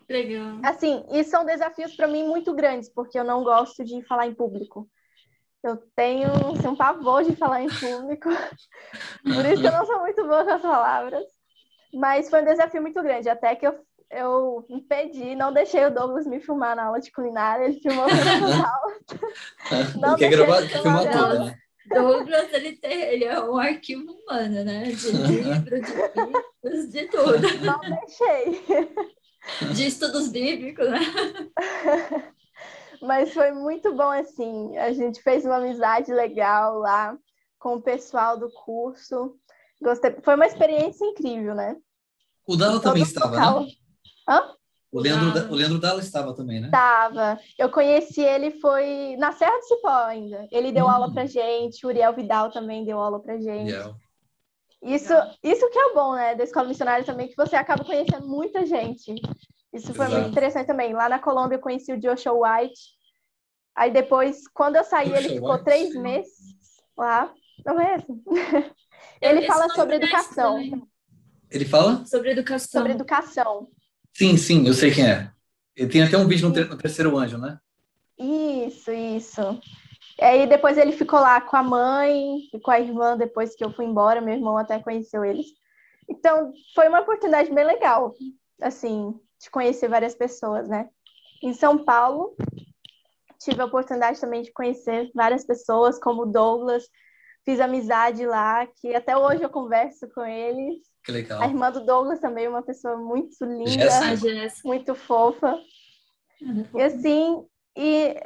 Legal. Assim, e são desafios para mim muito grandes, porque eu não gosto de falar em público. Eu tenho assim, um pavor de falar em público. Por isso que eu não sou muito boa com as palavras. Mas foi um desafio muito grande, até que eu impedi, não deixei o Douglas me filmar na aula de culinária, ele filmou todas as aulas. Não Ele deixei quer filmar tudo, né? Douglas, ele é um arquivo humano, né? De livro, de livros, de tudo. Não deixei. De estudos bíblicos, né? Mas foi muito bom, assim. A gente fez uma amizade legal lá com o pessoal do curso. Gostei. Foi uma experiência incrível, né? O Dala também estava, né? Hã? O Leandro Dalla estava também, né? Tava. Eu conheci ele, foi na Serra do Cipó ainda. Ele deu aula pra gente, o Uriel Vidal também deu aula pra gente. Uriel. Isso que é bom, né, da escola missionária também, que você acaba conhecendo muita gente. Isso foi muito interessante também. Lá na Colômbia eu conheci o Joshua White. Aí depois, quando eu saí, ele ficou 3 meses lá. Não conhece? Ele fala sobre educação. Ele fala? Sobre educação. Sobre educação. Sim, eu sei quem é. Ele tem até um vídeo no Terceiro Anjo, né? Isso. Aí depois ele ficou lá com a mãe e com a irmã depois que eu fui embora. Meu irmão até conheceu eles. Então, foi uma oportunidade bem legal, assim, de conhecer várias pessoas, né? Em São Paulo, tive a oportunidade também de conhecer várias pessoas, como o Douglas. Fiz amizade lá, que até hoje eu converso com eles. Que legal. A irmã do Douglas também, uma pessoa muito linda, muito fofa. E assim,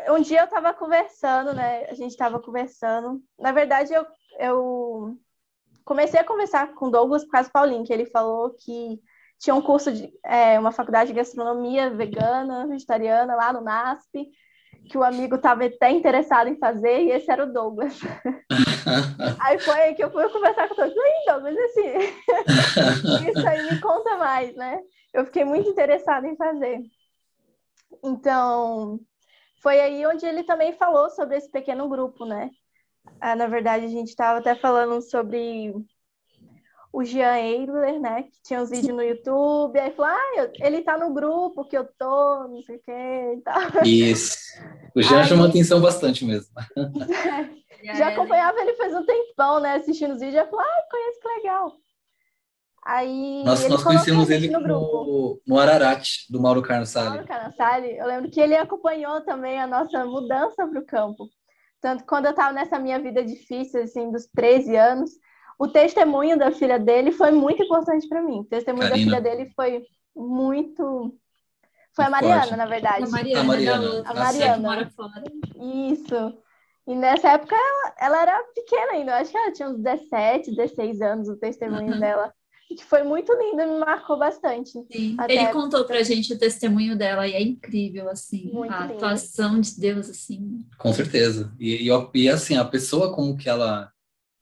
um dia eu tava conversando, né? A gente tava conversando. Na verdade, eu comecei a conversar com o Douglas por causa do Paulinho, que ele falou que tinha um curso de uma faculdade de gastronomia vegana, vegetariana, lá no NASP, que o amigo estava até interessado em fazer, e esse era o Douglas. Aí foi aí que eu fui conversar com o Douglas. Ih, Douglas, isso aí me conta mais, né? Eu fiquei muito interessada em fazer. Então, foi aí onde ele também falou sobre esse pequeno grupo, né? Na verdade, a gente estava até falando sobre o Jean Eiler, né? Que tinha uns vídeos no YouTube. Aí falou, ele tá no grupo que eu tô, não sei o que e tal. Isso. O Jean chamou atenção bastante mesmo. Já acompanhava ele faz um tempão, né? Assistindo os vídeos. Eu falei, conheço, que legal. Aí nós conhecemos ele no Ararat, do Mauro Carnassali. Eu lembro que ele acompanhou também a nossa mudança para o campo. Tanto que quando eu estava nessa minha vida difícil, assim, dos 13 anos, o testemunho da filha dele foi muito importante para mim. O testemunho da filha Karina, dele foi muito... Foi a muito Mariana, forte. na A verdade. A Mariana, da Mariana, A outra, ah, a que sim. mora Mariana. fora. Isso. E nessa época ela era pequena ainda. Eu acho que ela tinha uns 17, 16 anos, o testemunho Uhum. dela. Que foi muito lindo e me marcou bastante. Sim, ele Até contou pra gente o testemunho dela e é incrível, assim, muito a lindo. atuação de Deus, assim. Com certeza. E assim, a pessoa como que ela...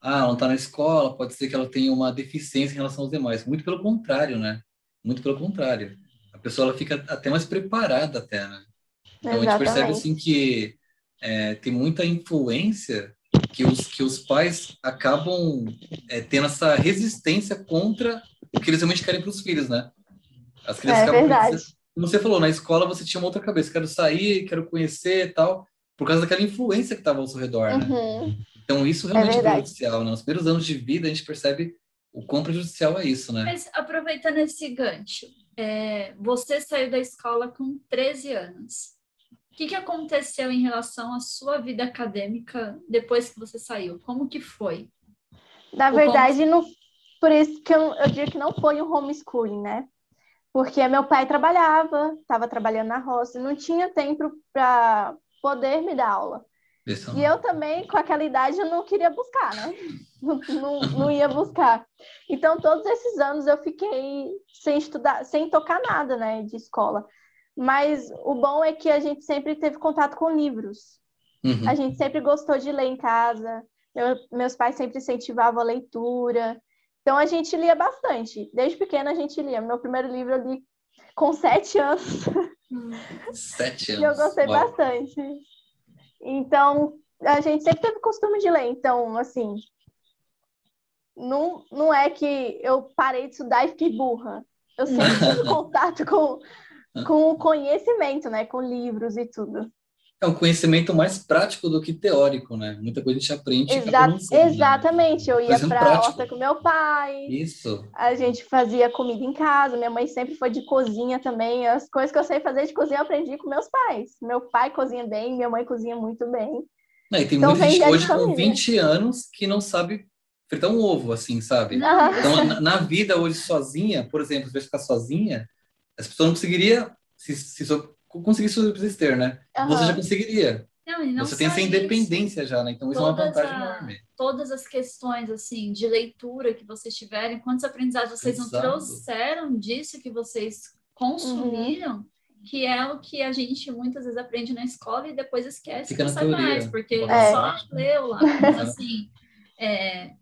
Ah, ela não está na escola, pode ser que ela tenha uma deficiência em relação aos demais. Muito pelo contrário, né? Muito pelo contrário. A pessoa ela fica até mais preparada até, né? Então a gente percebe Exatamente. assim que tem muita influência que os pais acabam tendo essa resistência contra o que eles realmente querem para os filhos, né? As crianças É acabam verdade. como você falou, na escola você tinha uma outra cabeça, quero sair, quero conhecer e tal, por causa daquela influência que estava ao seu redor, né? Uhum. Então isso É realmente é verdade. prejudicial, né? Nos primeiros anos de vida a gente percebe o quão prejudicial é isso, né? Mas aproveitando esse gancho, você saiu da escola com 13 anos. O que aconteceu em relação à sua vida acadêmica depois que você saiu? Como que foi? Na O como... verdade, não, por isso que eu digo que não foi um homeschooling, né? Porque meu pai trabalhava, estava trabalhando na roça, não tinha tempo para poder me dar aula. E Impressionante. eu também, com aquela idade, eu não queria buscar, né? Não ia buscar. Então, todos esses anos eu fiquei sem estudar, sem tocar nada, né, de escola. Mas o bom é que a gente sempre teve contato com livros. A Uhum. gente sempre gostou de ler em casa. Meus pais sempre incentivavam a leitura. Então, a gente lia bastante. Desde pequena, a gente lia. Meu primeiro livro eu li com 7 anos. 7 E eu anos. gostei Uau. bastante. Então, a gente sempre teve costume de ler. Então, assim, não é que eu parei de estudar e fiquei burra. Eu sempre tive contato com o conhecimento, né? Com livros e tudo. É um conhecimento mais prático do que teórico, né? Muita coisa a gente aprende e acaba não sendo, né? Exatamente. Eu ia Conhecimento para a horta prático. com meu pai, Isso. a gente fazia comida em casa, minha mãe sempre foi de cozinha também. As coisas que eu sei fazer de cozinha eu aprendi com meus pais. Meu pai cozinha bem, minha mãe cozinha muito bem. Não, e tem Então muita vem gente já de hoje com família. 20 anos que não sabe fritar um ovo, assim, sabe? Não, Aham. Então, na vida hoje sozinha, por exemplo, se você ficar sozinha, essa pessoa não conseguiria conseguir subsistir, né? Você já Aham. conseguiria. não, e não Você tem só essa isso. independência já, né? Então, isso é uma vantagem enorme. Todas as questões assim de leitura que vocês tiverem, quantos aprendizados vocês não Exato. trouxeram disso que vocês Uhum. consumiram, que é o que a gente muitas vezes aprende na escola e depois esquece e Fica não na sabe mais, teoria. porque Uau. só leu lá. Mas assim,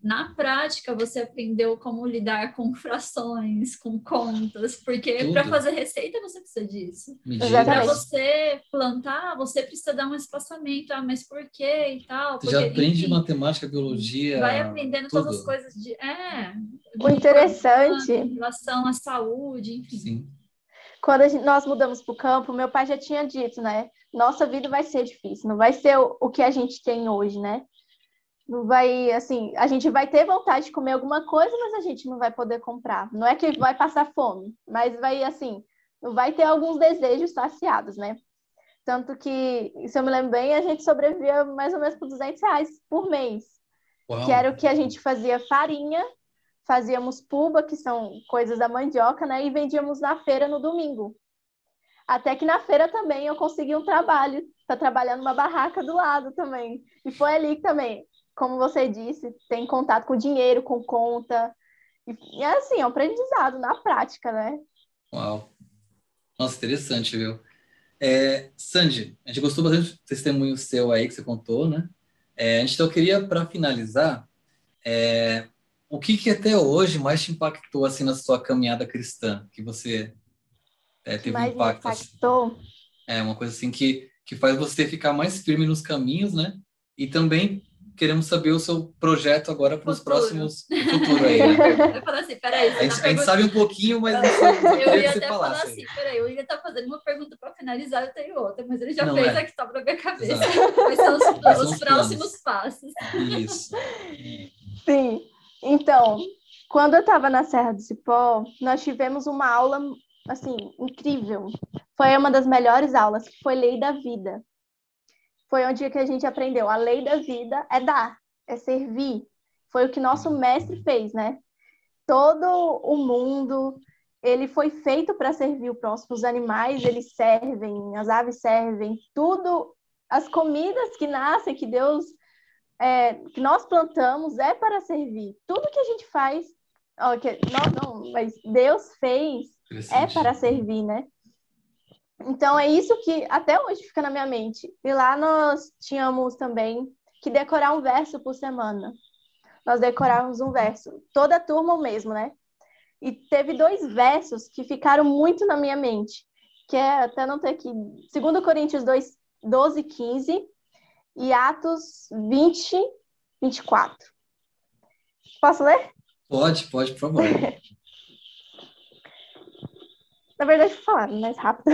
na prática você aprendeu como lidar com frações, com contas, porque para Tudo. fazer receita você precisa disso. Para Medidas. Exatamente. você plantar, você precisa dar um espaçamento, mas por quê e tal, Você já porque, aprende enfim, matemática, vai biologia, aprendendo todas as tudo. coisas O do corpo humano, em interessante, relação à saúde, enfim. Sim. quando nós mudamos para o campo, meu pai já tinha dito, né? Nossa vida vai ser difícil, não vai ser o que a gente tem hoje, né? Não vai, assim, a gente vai ter vontade de comer alguma coisa, mas a gente não vai poder comprar. Não é que vai passar fome, mas vai, assim, não vai ter alguns desejos saciados, né? Tanto que, se eu me lembro bem, a gente sobrevivia mais ou menos por R$ 200 por mês, que Uau. era o que a gente fazia farinha, fazíamos puba, que são coisas da mandioca, né? E vendíamos na feira no domingo. Até que na feira também eu consegui um trabalho, para trabalhar numa barraca do lado também. E foi ali que também, como você disse, tem contato com dinheiro, com conta. E é assim, é um aprendizado na prática, né? Uau. Nossa, interessante, viu? Sandy, a gente gostou bastante do testemunho seu aí que você contou, né? A gente então queria, para finalizar, o que até hoje mais te impactou assim na sua caminhada cristã? Que você O que teve mais me impacto, assim, impactou. uma coisa assim que faz você ficar mais firme nos caminhos, né? E também queremos saber o seu projeto agora para os Futuro. próximos, o futuro aí, Eu ia né? perguntar, eu falar assim, peraí, você tá A gente sabe perguntando. um pouquinho, mas eu Eu queria que ia você até falar falasse assim, aí. peraí, eu ia estar fazendo uma pergunta para finalizar, eu tenho outra, mas ele já Não fez é? a que estava na minha cabeça. Exato. Quais são Quais são os os planos? próximos passos? Isso. Sim. Então, quando eu estava na Serra do Cipó, nós tivemos uma aula, assim, incrível. Foi uma das melhores aulas, que foi Lei da Vida. foi onde que a gente aprendeu. A lei da vida é dar, é servir. Foi o que nosso mestre fez, né? Todo o mundo, ele foi feito para servir o próximo. Os animais, eles servem, as aves servem, tudo, as comidas que nascem, que Deus, que nós plantamos, é para servir. Tudo que a gente faz, mas Deus fez, é para servir, né? Então, é isso que até hoje fica na minha mente. E lá nós tínhamos também que decorar um verso por semana. Nós decorávamos um verso. Toda a turma o mesmo, né? E teve 2 versos que ficaram muito na minha mente, que até não ter aqui, 2 Coríntios 2, 12, 15 e Atos 20, 24. Posso ler? Pode, por favor. Na verdade, vou falar mais rápido.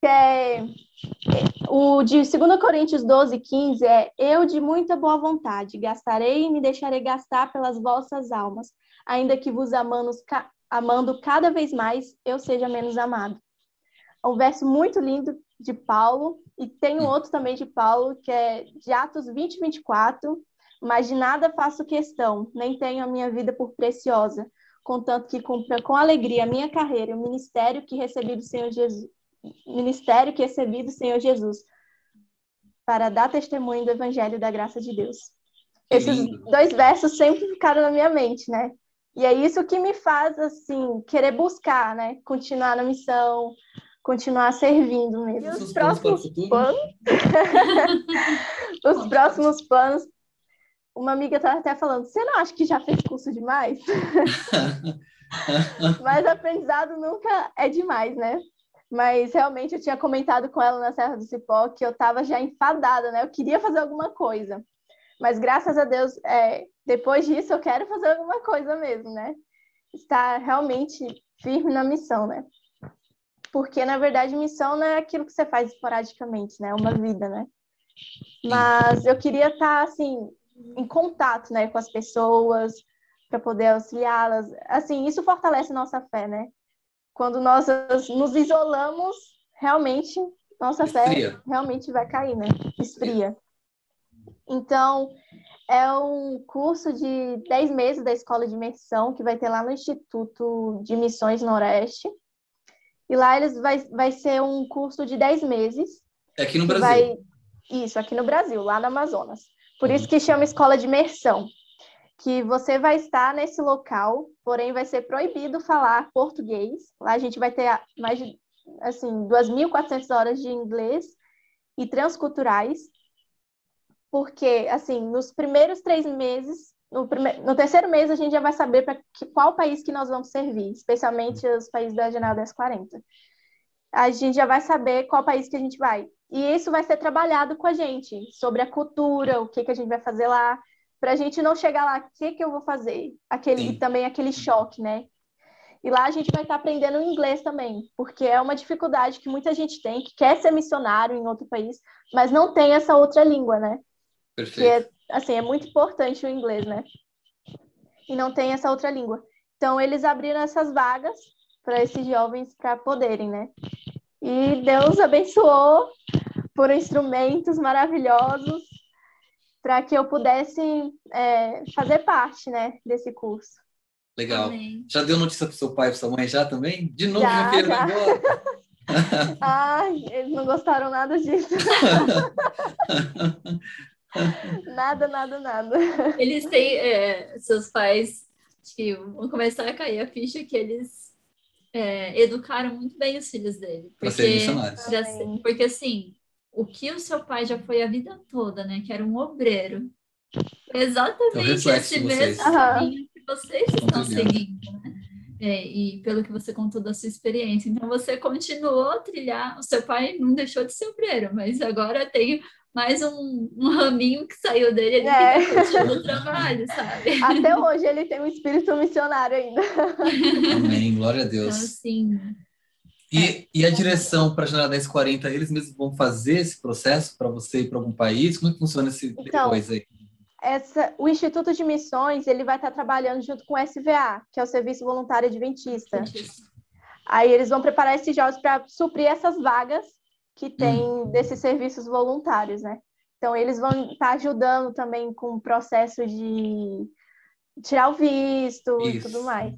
Que é o de 2 Coríntios 12, 15 eu de muita boa vontade gastarei e me deixarei gastar pelas vossas almas, ainda que vos amando cada vez mais, eu seja menos amado. É um verso muito lindo de Paulo, e tem um outro também de Paulo, que é de Atos 20, 24, mas de nada faço questão, nem tenho a minha vida por preciosa, contanto que cumpra com alegria a minha carreira e o ministério que recebi do Senhor Jesus, para dar testemunho do Evangelho da graça de Deus. Esses 2 versos sempre ficaram na minha mente, né? E é isso que me faz, assim, querer buscar, né? Continuar na missão, continuar servindo mesmo. E os próximos planos... Os próximos planos... Uma amiga estava até falando, você não acha que já fez curso demais? Mas aprendizado nunca é demais, né? Mas realmente eu tinha comentado com ela na Serra do Cipó que eu estava já enfadada, né? Eu queria fazer alguma coisa. Mas graças a Deus, depois disso eu quero fazer alguma coisa mesmo, né? Estar realmente firme na missão, né? Porque, na verdade, missão não é aquilo que você faz esporadicamente, né? É uma vida, né? Mas eu queria estar, assim, em contato, né, com as pessoas, para poder auxiliá-las. Assim, isso fortalece nossa fé, né? Quando nós nos isolamos, realmente, nossa fé realmente vai cair, né? Esfria. Então, é um curso de 10 meses da Escola de Imersão, que vai ter lá no Instituto de Missões Noroeste. E lá vai ser um curso de 10 meses. É aqui no Brasil. Isso, aqui no Brasil, lá no Amazonas. Por isso que chama Escola de Imersão. Que você vai estar nesse local, porém vai ser proibido falar português. Lá a gente vai ter mais de, assim, 2.400 horas de inglês e transculturais, porque, assim, nos primeiros 3 meses, no terceiro mês a gente já vai saber para qual país que nós vamos servir, especialmente os países da Janela 1040. A gente já vai saber qual país que a gente vai. E isso vai ser trabalhado com a gente, sobre a cultura, o que a gente vai fazer lá, para a gente não chegar lá, o que eu vou fazer? E também aquele choque, né? E lá a gente vai estar aprendendo inglês também, porque é uma dificuldade que muita gente tem, que quer ser missionário em outro país, mas não tem essa outra língua, né? Perfeito. Que assim, é muito importante o inglês, né? E não tem essa outra língua. Então, eles abriram essas vagas para esses jovens para poderem, né? E Deus abençoou por instrumentos maravilhosos, para que eu pudesse fazer parte, né, desse curso. Legal. Amém. Já deu notícia pro seu pai e pra sua mãe já também? De novo já queria ir embora? Ai, eles não gostaram nada disso. Nada. Eles têm, seus pais, acho que vão começar a cair a ficha que eles educaram muito bem os filhos dele. Para serem missionários. Porque, assim, o que o seu pai já foi a vida toda, né? Que era um obreiro. Exatamente esse mesmo caminho que vocês estão seguindo, né? E pelo que você contou da sua experiência. Então, você continuou a trilhar. O seu pai não deixou de ser obreiro, mas agora tem mais um raminho que saiu dele, ele que vai curtindo o trabalho, sabe? Até hoje ele tem um espírito missionário ainda. Amém, glória a Deus. Então, assim... E a direção para a Janela 1040, eles mesmos vão fazer esse processo para você ir para algum país? Como é que funciona esse depois aí? O Instituto de Missões, ele vai estar trabalhando junto com o SVA, que é o Serviço Voluntário Adventista. Aí eles vão preparar esses jovens para suprir essas vagas que tem desses serviços voluntários, né? Então, eles vão estar ajudando também com o processo de tirar o visto e tudo Isso. mais.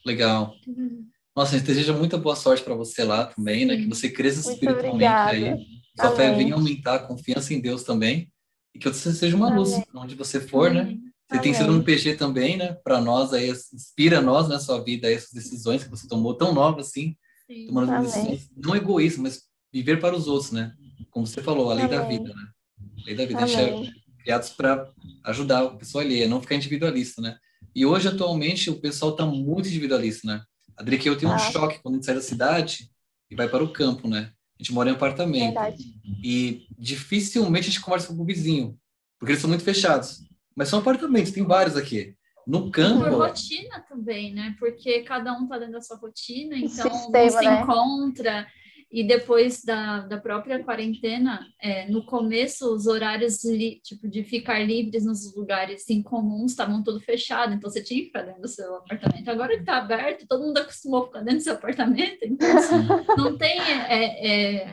Legal. Nossa, a gente deseja muita boa sorte para você lá também, né? Que você cresça Muito espiritualmente obrigada. aí, sua fé Amém. venha aumentar, a confiança em Deus também, e que você seja uma luz Amém. onde você for, né? Amém. Você tem sido um Amém. PG também, né? Para nós aí, inspira nós na sua vida aí, essas decisões que você tomou tão nova assim, Sim. tomando Amém. decisões não egoístas, mas viver para os outros, né? Como você falou, a lei da Amém. vida, né? A lei da vida. A gente é Amém. criados para ajudar a pessoa alheia, não ficar individualista, né? E hoje, atualmente, o pessoal está muito individualista, né? A Drica e eu tenho um Ah, choque quando a gente sai da cidade e vai para o campo, né? A gente mora em apartamento verdade. e dificilmente a gente conversa com o vizinho, porque eles são muito fechados. Mas são apartamentos, tem vários aqui. No Por campo, rotina também, né? Porque cada um tá dentro da sua rotina, então não Sistema, se né? encontra. E depois da própria quarentena, no começo, os horários tipo, de ficar livres nos lugares incomuns estavam tudo fechado, então você tinha que ficar dentro do seu apartamento. Agora que está aberto, todo mundo acostumou a ficar dentro do seu apartamento, então sim. não tem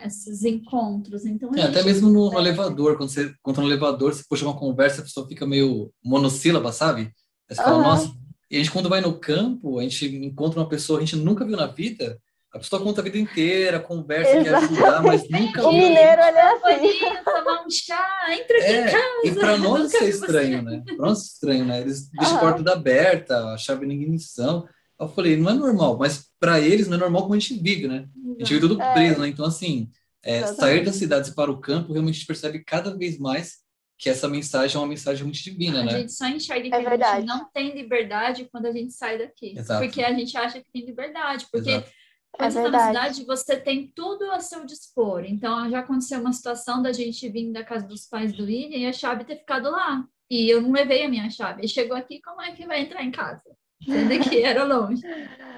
esses encontros. Então a Até gente mesmo no elevador, quando você encontra no elevador, você puxa uma conversa, a pessoa fica meio monossílaba, sabe? Aí você fala, nossa, Aham. e a gente quando vai no campo, a gente encontra uma pessoa que a gente nunca viu na vida, a pessoa conta a vida inteira, conversa, quer ajudar, mas nunca O viu. mineiro, ele é assim. Bolinho, tomar um chá, entra aqui em casa. E para nós Nunca isso é vi estranho, você. né? Para nós isso é estranho, né? Eles deixam a Aham. porta aberta, a chave na ignição. Eu falei, não é normal, mas para eles não é normal como a gente vive, né? A gente vive tudo preso, né? Então, assim, sair Exatamente. das cidades para o campo, realmente a gente percebe cada vez mais que essa mensagem é uma mensagem muito divina, A né? gente só enxerga que É a gente verdade. não tem liberdade quando a gente sai daqui. Exato. Porque a gente acha que tem liberdade. Porque Exato. quando É você está na verdade. cidade, você tem tudo a seu dispor. Então, já aconteceu uma situação da gente vir da casa dos pais do William e a chave ter ficado lá. E eu não levei a minha chave. Ele chegou aqui, como é que vai entrar em casa? Sendo que era longe.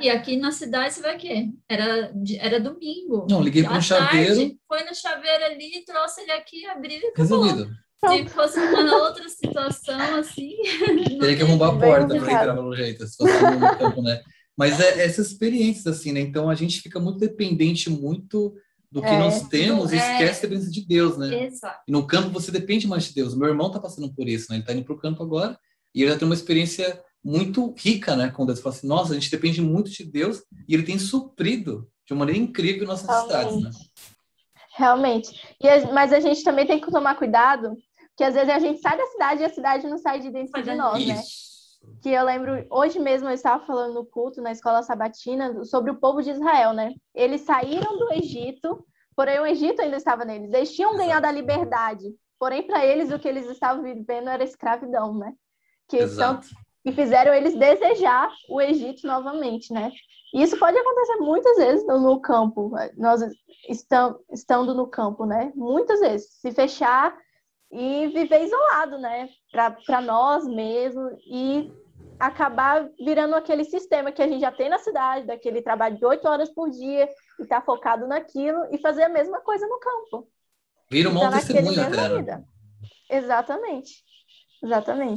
E aqui na cidade, você vai o quê? Era domingo. Não, liguei para um À chaveiro, tarde, foi no chaveiro ali, trouxe ele aqui, abriu e acabou. resolvido. Se fosse numa outra situação, assim, não Teria que tem arrombar a como. Bem porta para complicado. entrar pelo jeito, se fosse no campo, né? Mas essas experiências, assim, né? Então a gente fica muito dependente muito do que nós temos e esquece da presença de Deus, né? Exato. E no campo você depende mais de Deus. Meu irmão tá passando por isso, né? Ele tá indo pro campo agora e ele já tem uma experiência muito rica, né? Com Deus. Ele fala assim, nossa, a gente depende muito de Deus e ele tem suprido de uma maneira incrível nossas necessidades, né? Realmente. Mas a gente também tem que tomar cuidado, porque às vezes a gente sai da cidade e a cidade não sai de dentro de nós, né? Isso. Que eu lembro, hoje mesmo eu estava falando no culto, na escola sabatina, sobre o povo de Israel, né? Eles saíram do Egito, porém o Egito ainda estava neles. Eles tinham ganhado a liberdade, porém para eles o que eles estavam vivendo era escravidão, né? E fizeram eles desejar o Egito novamente, né? E isso pode acontecer muitas vezes no campo, nós estando no campo, né? Muitas vezes, se fechar e viver isolado, né? Para nós mesmos e acabar virando aquele sistema que a gente já tem na cidade, daquele trabalho de 8 horas por dia e estar focado naquilo e fazer a mesma coisa no campo. Vira um mau testemunho até, né? Vida. Exatamente.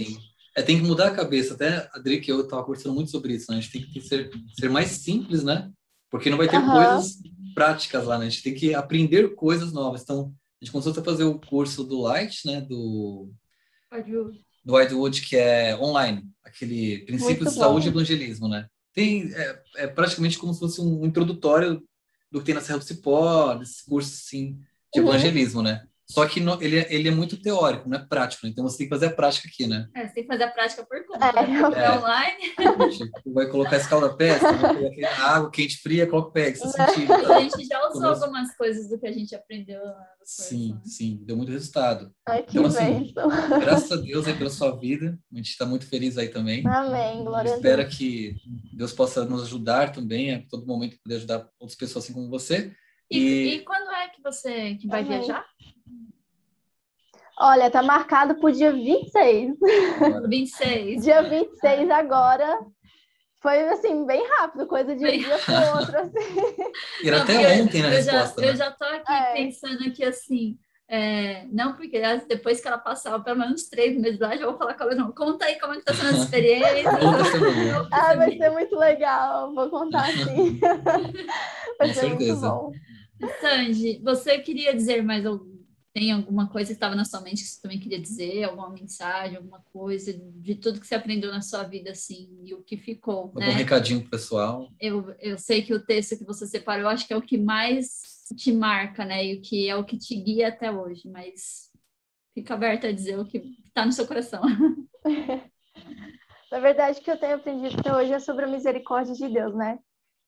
Sim. Tem que mudar a cabeça. Até a Drica e eu estava conversando muito sobre isso, né? A gente tem que ser mais simples, né? Porque não vai ter coisas práticas lá, né? A gente tem que aprender coisas novas. Então, a gente começou a fazer o curso do Light, né? Do Whitewood, que é online. Aquele Princípios de Saúde e Evangelismo, né? É praticamente como se fosse um introdutório do que tem na Serra do Cipó, desses cursos, assim, de evangelismo, né? Só que ele é muito teórico, não é prático, né? Então você tem que fazer a prática aqui, né? Você tem que fazer a prática por conta, né? Online. Tipo, vai colocar escalda-pesca, vai pegar água quente fria, coloca o pé, que você sentir. A gente já usou algumas coisas do que a gente aprendeu lá. Sim, deu muito resultado. Então, assim, graças a Deus aí pela sua vida, a gente está muito feliz aí também. Amém, glória a Deus. Espera que Deus possa nos ajudar também, a todo momento poder ajudar outras pessoas assim como você. E quando é que você vai viajar? Olha, tá marcado pro dia 26. 26. Dia 26 agora. Foi, assim, bem rápido, coisa de um dia pro outro, assim. E era até ontem na resposta, Eu já tô aqui pensando aqui, assim, não, porque depois que ela passar pelo menos 3 meses lá, já vou falar com ela, não, conta aí como é que tá sendo a experiência. Vai ser muito legal, vou contar sim. Vai ser muito bom. Sandy, você queria dizer mais algum? Tem alguma coisa que estava na sua mente que você também queria dizer? Alguma mensagem, alguma coisa de tudo que você aprendeu na sua vida, assim, e o que ficou, Algum né? recadinho pro pessoal? Eu sei que o texto que você separou, eu acho que é o que mais te marca, né? E o que é o que te guia até hoje, mas fica aberto a dizer o que está no seu coração. Na verdade, o que eu tenho aprendido até hoje é sobre a misericórdia de Deus, né?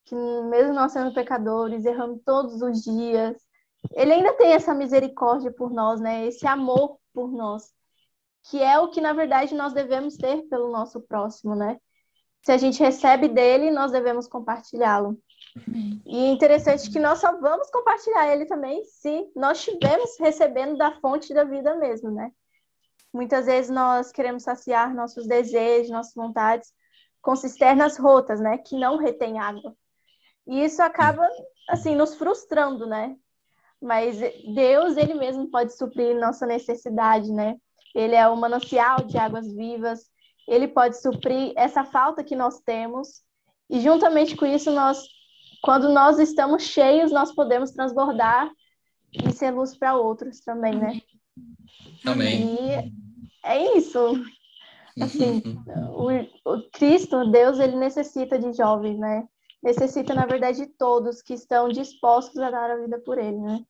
Que mesmo nós sendo pecadores, errando todos os dias, Ele ainda tem essa misericórdia por nós, né? Esse amor por nós, que é o que, na verdade, nós devemos ter pelo nosso próximo, né? Se a gente recebe dele, nós devemos compartilhá-lo. E é interessante que nós só vamos compartilhar ele também se nós estivermos recebendo da fonte da vida mesmo, né? Muitas vezes nós queremos saciar nossos desejos, nossas vontades com cisternas rotas, né? Que não retém água. E isso acaba, assim, nos frustrando, né? Mas Deus, Ele mesmo pode suprir nossa necessidade, né? Ele é o manancial de águas vivas, Ele pode suprir essa falta que nós temos. E juntamente com isso, quando nós estamos cheios, nós podemos transbordar e ser luz para outros também, né? Amém. E é isso. Assim, o Cristo, Deus, ele necessita de jovens, né? Necessita, na verdade, de todos que estão dispostos a dar a vida por ele, né?